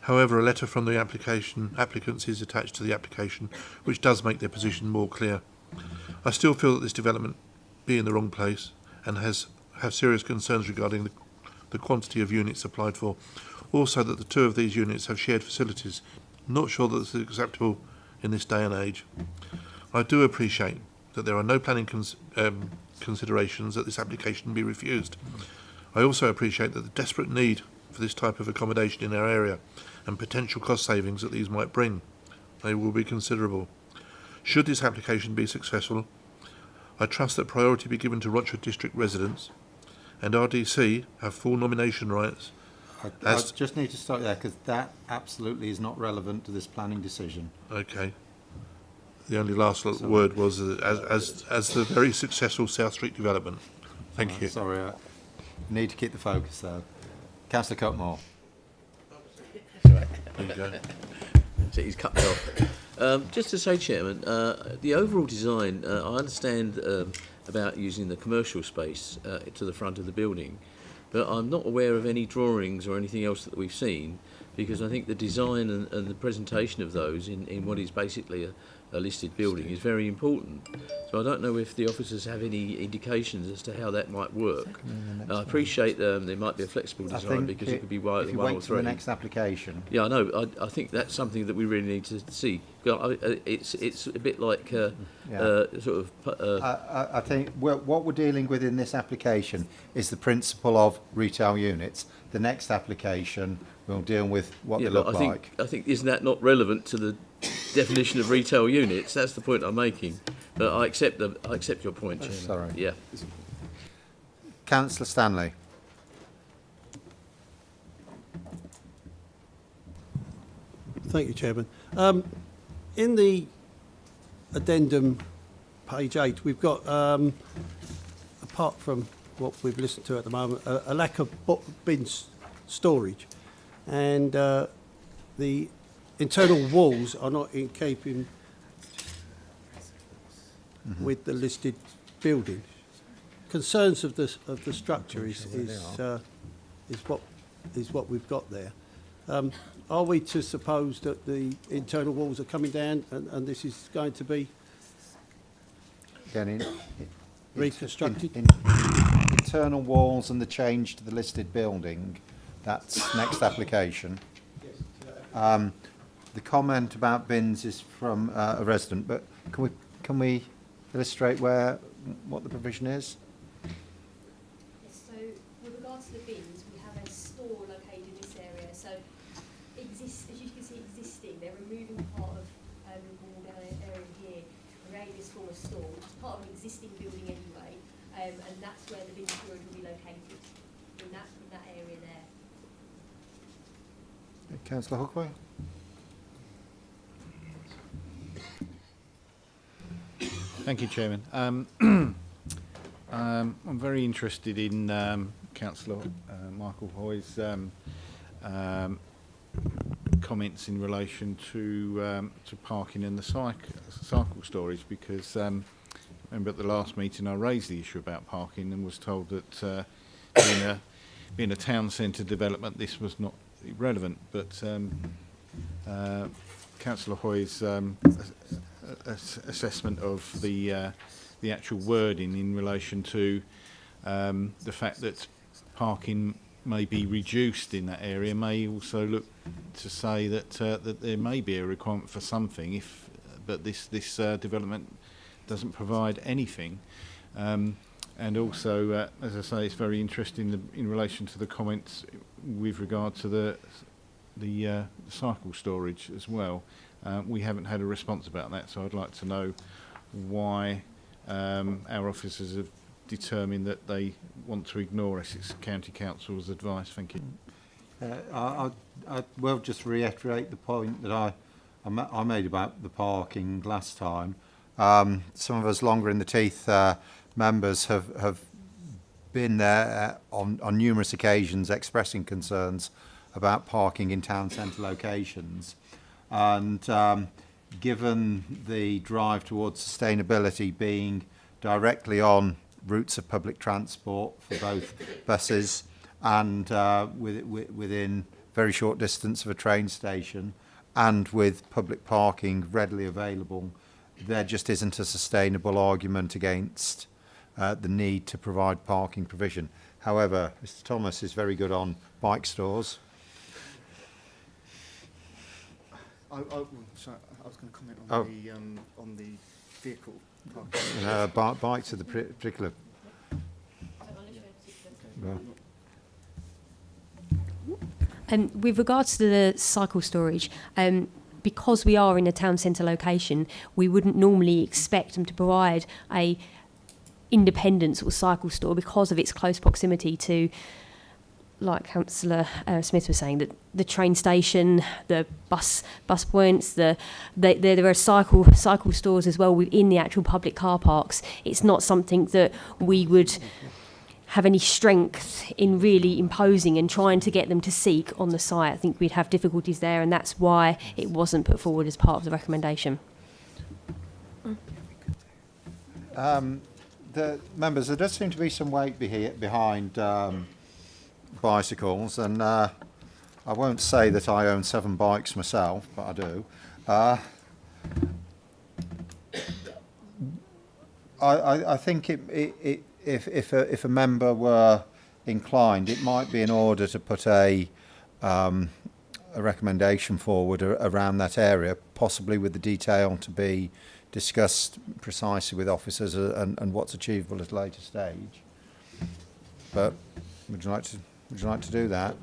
However, a letter from the applicants is attached to the application, which does make their position more clear. I still feel that this development be in the wrong place and have serious concerns regarding the quantity of units applied for. Also, that the two of these units have shared facilities. Not sure that this is acceptable in this day and age. I do appreciate that there are no planning considerations that this application be refused. I also appreciate that the desperate need for this type of accommodation in our area and potential cost savings that these might bring, they will be considerable. Should this application be successful, I trust that priority be given to Rochford District residents and RDC have full nomination rights. I just need to stop there because that absolutely is not relevant to this planning decision. Okay. The only last word was as the very successful South Street development. Thank you. Sorry, I need to keep the focus though. Councillor Cutmore. There you go. So he's cut me off. Just to say, Chairman, the overall design, I understand about using the commercial space to the front of the building, but I'm not aware of any drawings or anything else that we've seen, because I think the design and the presentation of those in what is basically a listed building is very important. So I don't know if the officers have any indications as to how that might work. I appreciate there might be a flexible design because it could be one or three. If you wait for the next application. Yeah, I know. I think that's something that we really need to see. It's a bit like I think what we're dealing with in this application is the principle of retail units. The next application will deal with what they look like. I think isn't that not relevant to the definition of retail units? That's the point I'm making. But I accept your point, Chairman. Sorry. Yeah. Councillor Stanley. Thank you, Chairman. In the addendum, page 8, we've got, apart from what we've listened to at the moment, a lack of bin storage, and the internal walls are not in keeping with the listed building. Concerns of the structure is what we've got there. Are we to suppose that the internal walls are coming down and this is going to be reconstructed? Internal walls and the change to the listed building, that's next application. The comment about bins is from a resident, but can we illustrate what the provision is? Yes, so with regards to the bins, we have a store located in this area. So as you can see, existing, they're removing part of the wall area here, creating this form of store, which is part of an existing building anyway, and that's where the bin storage will be located, in that area there. Councillor Hookway. Thank you, Chairman. I'm very interested in Councillor Michael Hoy's comments in relation to parking and the cycle storage, because remember at the last meeting I raised the issue about parking and was told that being a town centre development this was not relevant, but Councillor Hoy's assessment of the actual wording in relation to the fact that parking may be reduced in that area may also look to say that that there may be a requirement for something, but this development doesn't provide anything. And also, as I say, it's very interesting in relation to the comments with regard to the cycle storage as well. We haven't had a response about that, so I'd like to know why our officers have determined that they want to ignore Essex County Council's advice. Thank you. I will just reiterate the point that I made about the parking last time. Some of us longer in the teeth members have been there on numerous occasions expressing concerns about parking in town centre locations, and given the drive towards sustainability being directly on routes of public transport for both buses and within very short distance of a train station, and with public parking readily available, there just isn't a sustainable argument against the need to provide parking provision. However, Mr. Thomas is very good on bike stores. I was going to comment on the vehicle parking. Bikes are the particular. Well. With regards to the cycle storage, because we are in a town centre location, we wouldn't normally expect them to provide a independent sort of cycle store because of its close proximity to, like Councillor Smith was saying, that the train station, the bus points, there are cycle stores as well within the actual public car parks. It's not something that we would have any strength in really imposing and trying to get them to seek on the site. I think we'd have difficulties there, and that's why it wasn't put forward as part of the recommendation. The members, there does seem to be some weight behind bicycles, and I won't say that I own 7 bikes myself, but I do. I think if a member were inclined, it might be in order to put a recommendation forward around that area, possibly with the detail to be discussed precisely with officers and what's achievable at a later stage. But would you like to do that?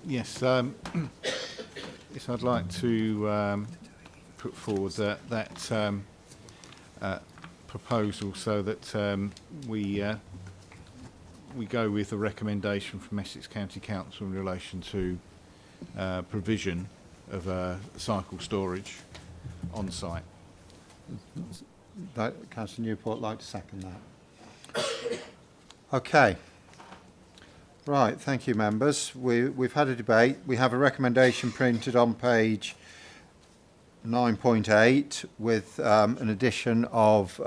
Yes. Yes, I'd like to put forward that proposal so that we go with a recommendation from Essex County Council in relation to provision of cycle storage on site. Councillor Newport like to second that. Okay. Right, thank you, members. We've had a debate. We have a recommendation printed on page 9.8 with an addition of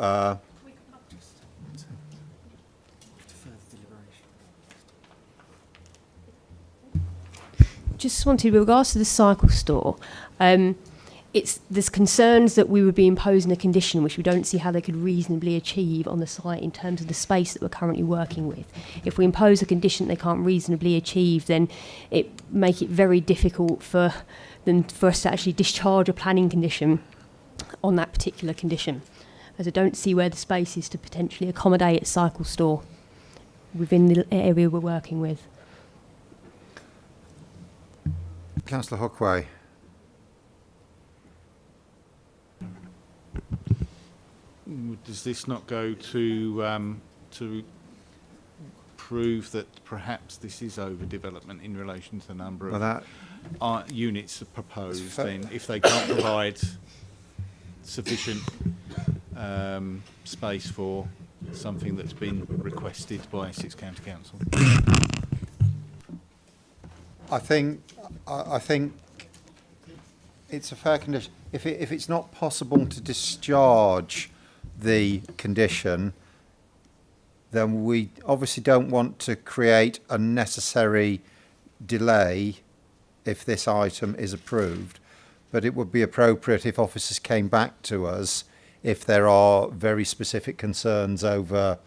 Just wanted, with regards to the cycle store, there's concerns that we would be imposing a condition which we don't see how they could reasonably achieve on the site in terms of the space that we're currently working with. If we impose a condition they can't reasonably achieve, then it make it very difficult for us to actually discharge a planning condition on that particular condition, as I don't see where the space is to potentially accommodate a cycle store within the area we're working with. Councillor Hookway. Does this not go to prove that perhaps this is overdevelopment in relation to the number Well, of that- units proposed, It's fair- then if they can't provide sufficient space for something that's been requested by Essex County Council. I think it's a fair condition. If it's not possible to discharge the condition, then we obviously don't want to create unnecessary delay if this item is approved. But it would be appropriate if officers came back to us if there are very specific concerns over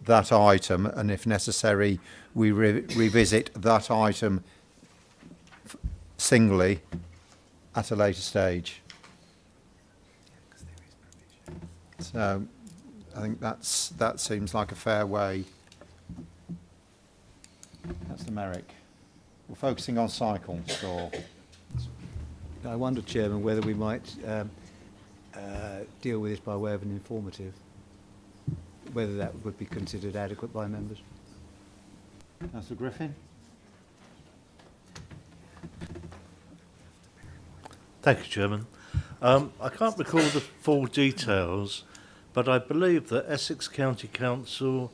that item, and if necessary, we revisit that item singly at a later stage. So I think that seems like a fair way. That's the Merrick. We're focusing on cycle store. I wonder, Chairman, whether we might deal with this by way of an informative, whether that would be considered adequate by members. Councillor Griffin? Thank you, Chairman. I can't recall the full details, but I believe that Essex County Council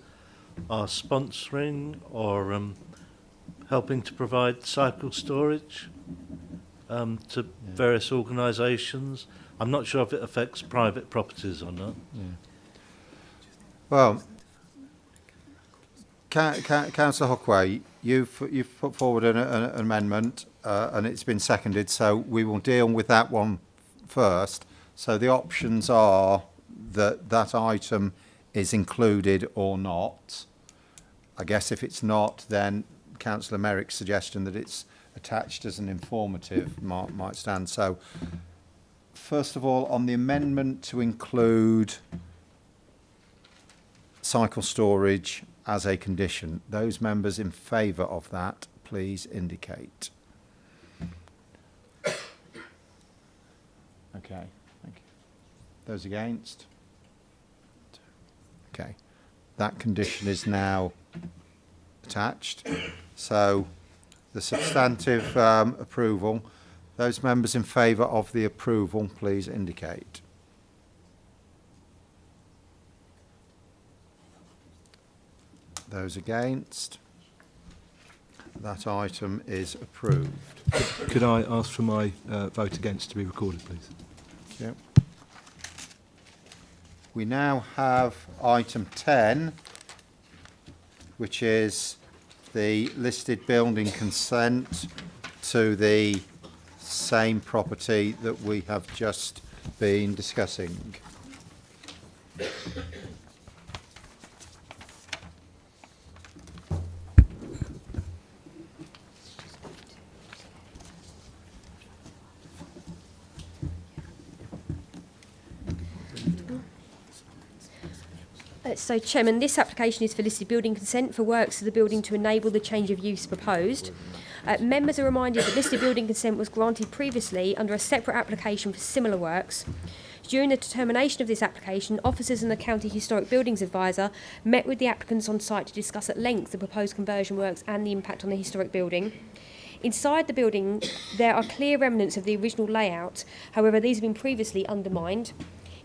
are sponsoring or helping to provide cycle storage to various organisations. I'm not sure if it affects private properties or not. Yeah. Well, Councillor Hockway, you've put forward an amendment and it's been seconded, so we will deal with that one first. So the options are that that item is included or not. I guess if it's not, then Councillor Merrick's suggestion that it's attached as an informative might stand. So first of all, on the amendment to include cycle storage as a condition, those members in favour of that, please indicate. Okay, thank you. Those against? Okay, that condition is now attached. So the substantive approval, those members in favour of the approval, please indicate. Those against? That item is approved. Could I ask for my vote against to be recorded, please? Yep. We now have item 10, which is the listed building consent to the same property that we have just been discussing. So, Chairman, this application is for listed building consent for works to the building to enable the change of use proposed. Members are reminded that listed building consent was granted previously under a separate application for similar works. During the determination of this application, officers and the County Historic Buildings Advisor met with the applicants on site to discuss at length the proposed conversion works and the impact on the historic building. Inside the building, there are clear remnants of the original layout. However, these have been previously undermined.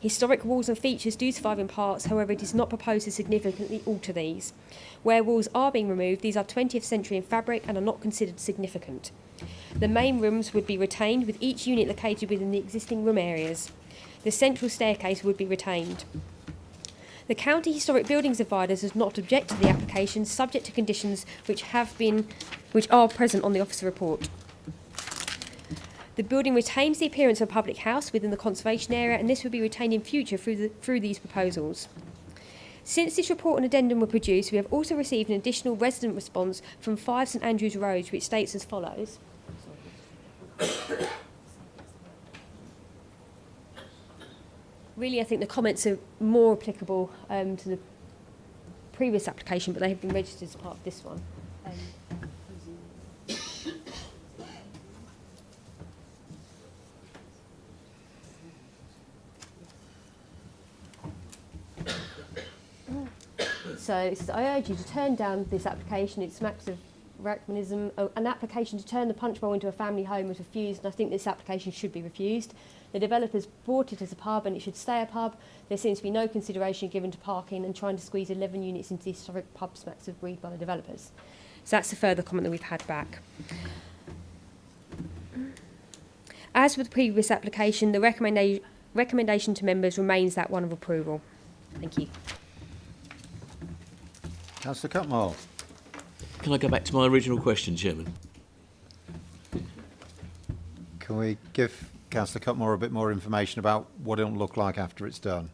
Historic walls and features do survive in parts, however it is not proposed to significantly alter these. Where walls are being removed, these are 20th century in fabric and are not considered significant. The main rooms would be retained, with each unit located within the existing room areas. The central staircase would be retained. The County Historic Buildings Advisor does not object to the application, subject to conditions which are present on the officer report. The building retains the appearance of a public house within the conservation area, and this will be retained in future through these proposals. Since this report and addendum were produced, we have also received an additional resident response from 5 St Andrews Road, which states as follows. Really, I think the comments are more applicable to the previous application, but they have been registered as part of this one. So it says, I urge you to turn down this application. It smacks of Rachmanism. An application to turn the Punch Bowl into a family home was refused, and I think this application should be refused. The developers bought it as a pub and it should stay a pub. There seems to be no consideration given to parking, and trying to squeeze 11 units into the historic pub smacks of greed by the developers. So that's the further comment that we've had back. As with the previous application, the recommendation to members remains that one of approval. Thank you. Councillor Cutmore. Can I go back to my original question, Chairman? Can we give Councillor Cutmore a bit more information about what it'll look like after it's done?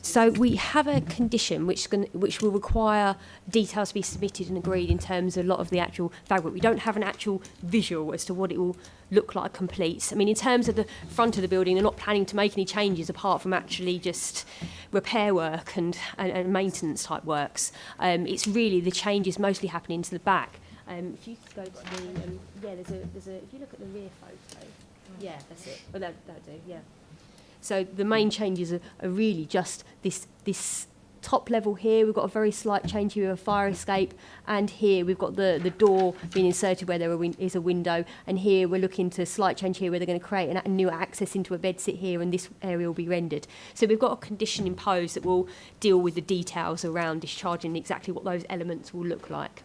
So we have a condition which will require details to be submitted and agreed in terms of a lot of the actual fabric. We don't have an actual visual as to what it will look like complete. I mean, in terms of the front of the building, they're not planning to make any changes apart from actually just repair work and maintenance type works. It's really the changes mostly happening to the back. If you go to the, yeah, there's a, if you look at the rear photo, yeah, that's it. Well, that'll do, yeah. So the main changes are really just this top level here. We've got a very slight change here with a fire escape, and here we've got the door being inserted where there is a window, and here we're looking to slight change here where they're going to create a new access into a bedsit here, and this area will be rendered. So we've got a condition imposed that will deal with the details around discharging and exactly what those elements will look like.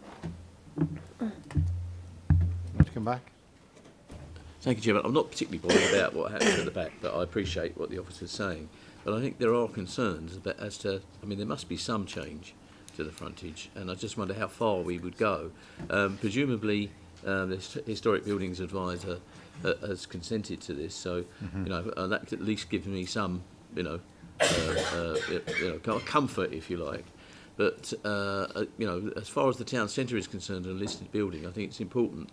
Want to come back? Thank you, Chairman. I'm not particularly bothered about what happens at the back, but I appreciate what the officer's saying. But I think there are concerns about as to, I mean, there must be some change to the frontage, and I just wonder how far we would go. Presumably, the Historic Buildings Advisor has consented to this, so you know that at least gives me some, comfort, if you like. But as far as the town centre is concerned, a listed building, I think it's important.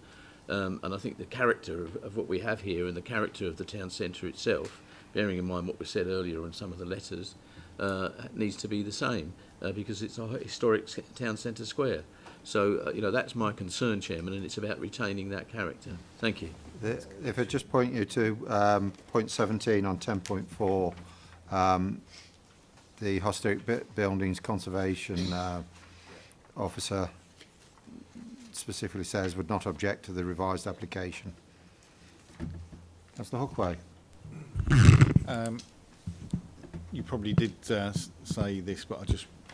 And I think the character of what we have here and the character of the town centre itself, bearing in mind what was said earlier in some of the letters, needs to be the same because it's a historic town centre square. So, that's my concern, Chairman, and it's about retaining that character. Thank you. If I just point you to point 17 on 10.4, the Historic Buildings Conservation Officer specifically says would not object to the revised application. That's the Hookway. You probably did say this, but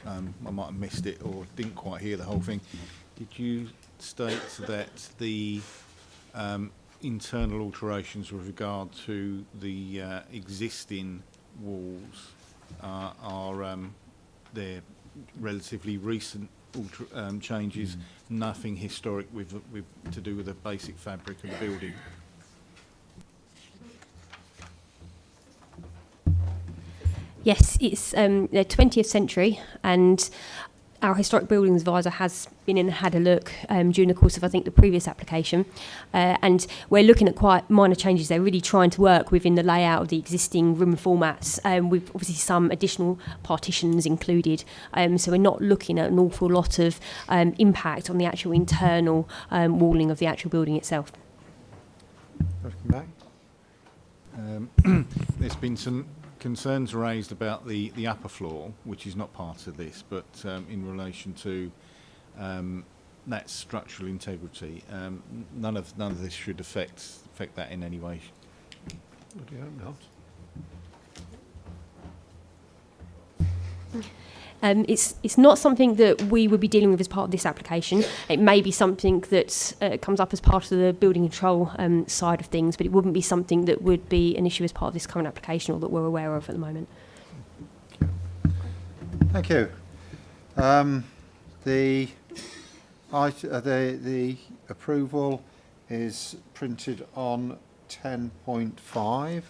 I might have missed it or didn't quite hear the whole thing. Did you state that the internal alterations with regard to the existing walls are they're relatively recent changes, nothing historic with to do with the basic fabric of the building? Yes, it's the 20th century, and our Historic Buildings Advisor has been in and had a look during the course of, I think, the previous application, and we're looking at quite minor changes. They're really trying to work within the layout of the existing room formats, with obviously some additional partitions included, so we're not looking at an awful lot of impact on the actual internal walling of the actual building itself. Back. There's been some concerns raised about the upper floor, which is not part of this, but in relation to that structural integrity, none of this should affect that in any way. Would you hope not? It's not something that we would be dealing with as part of this application. It may be something that comes up as part of the building control side of things, but it wouldn't be something that would be an issue as part of this current application or that we're aware of at the moment. Thank you. The approval is printed on 10.5.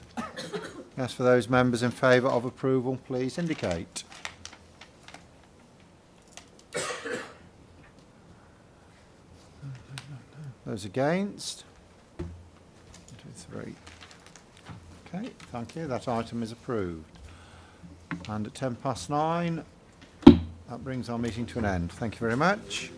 As for those members in favour of approval, please indicate. Those against? 1, 2, 3. Okay, thank you. That item is approved. And at 9:10, that brings our meeting to an end. Thank you very much.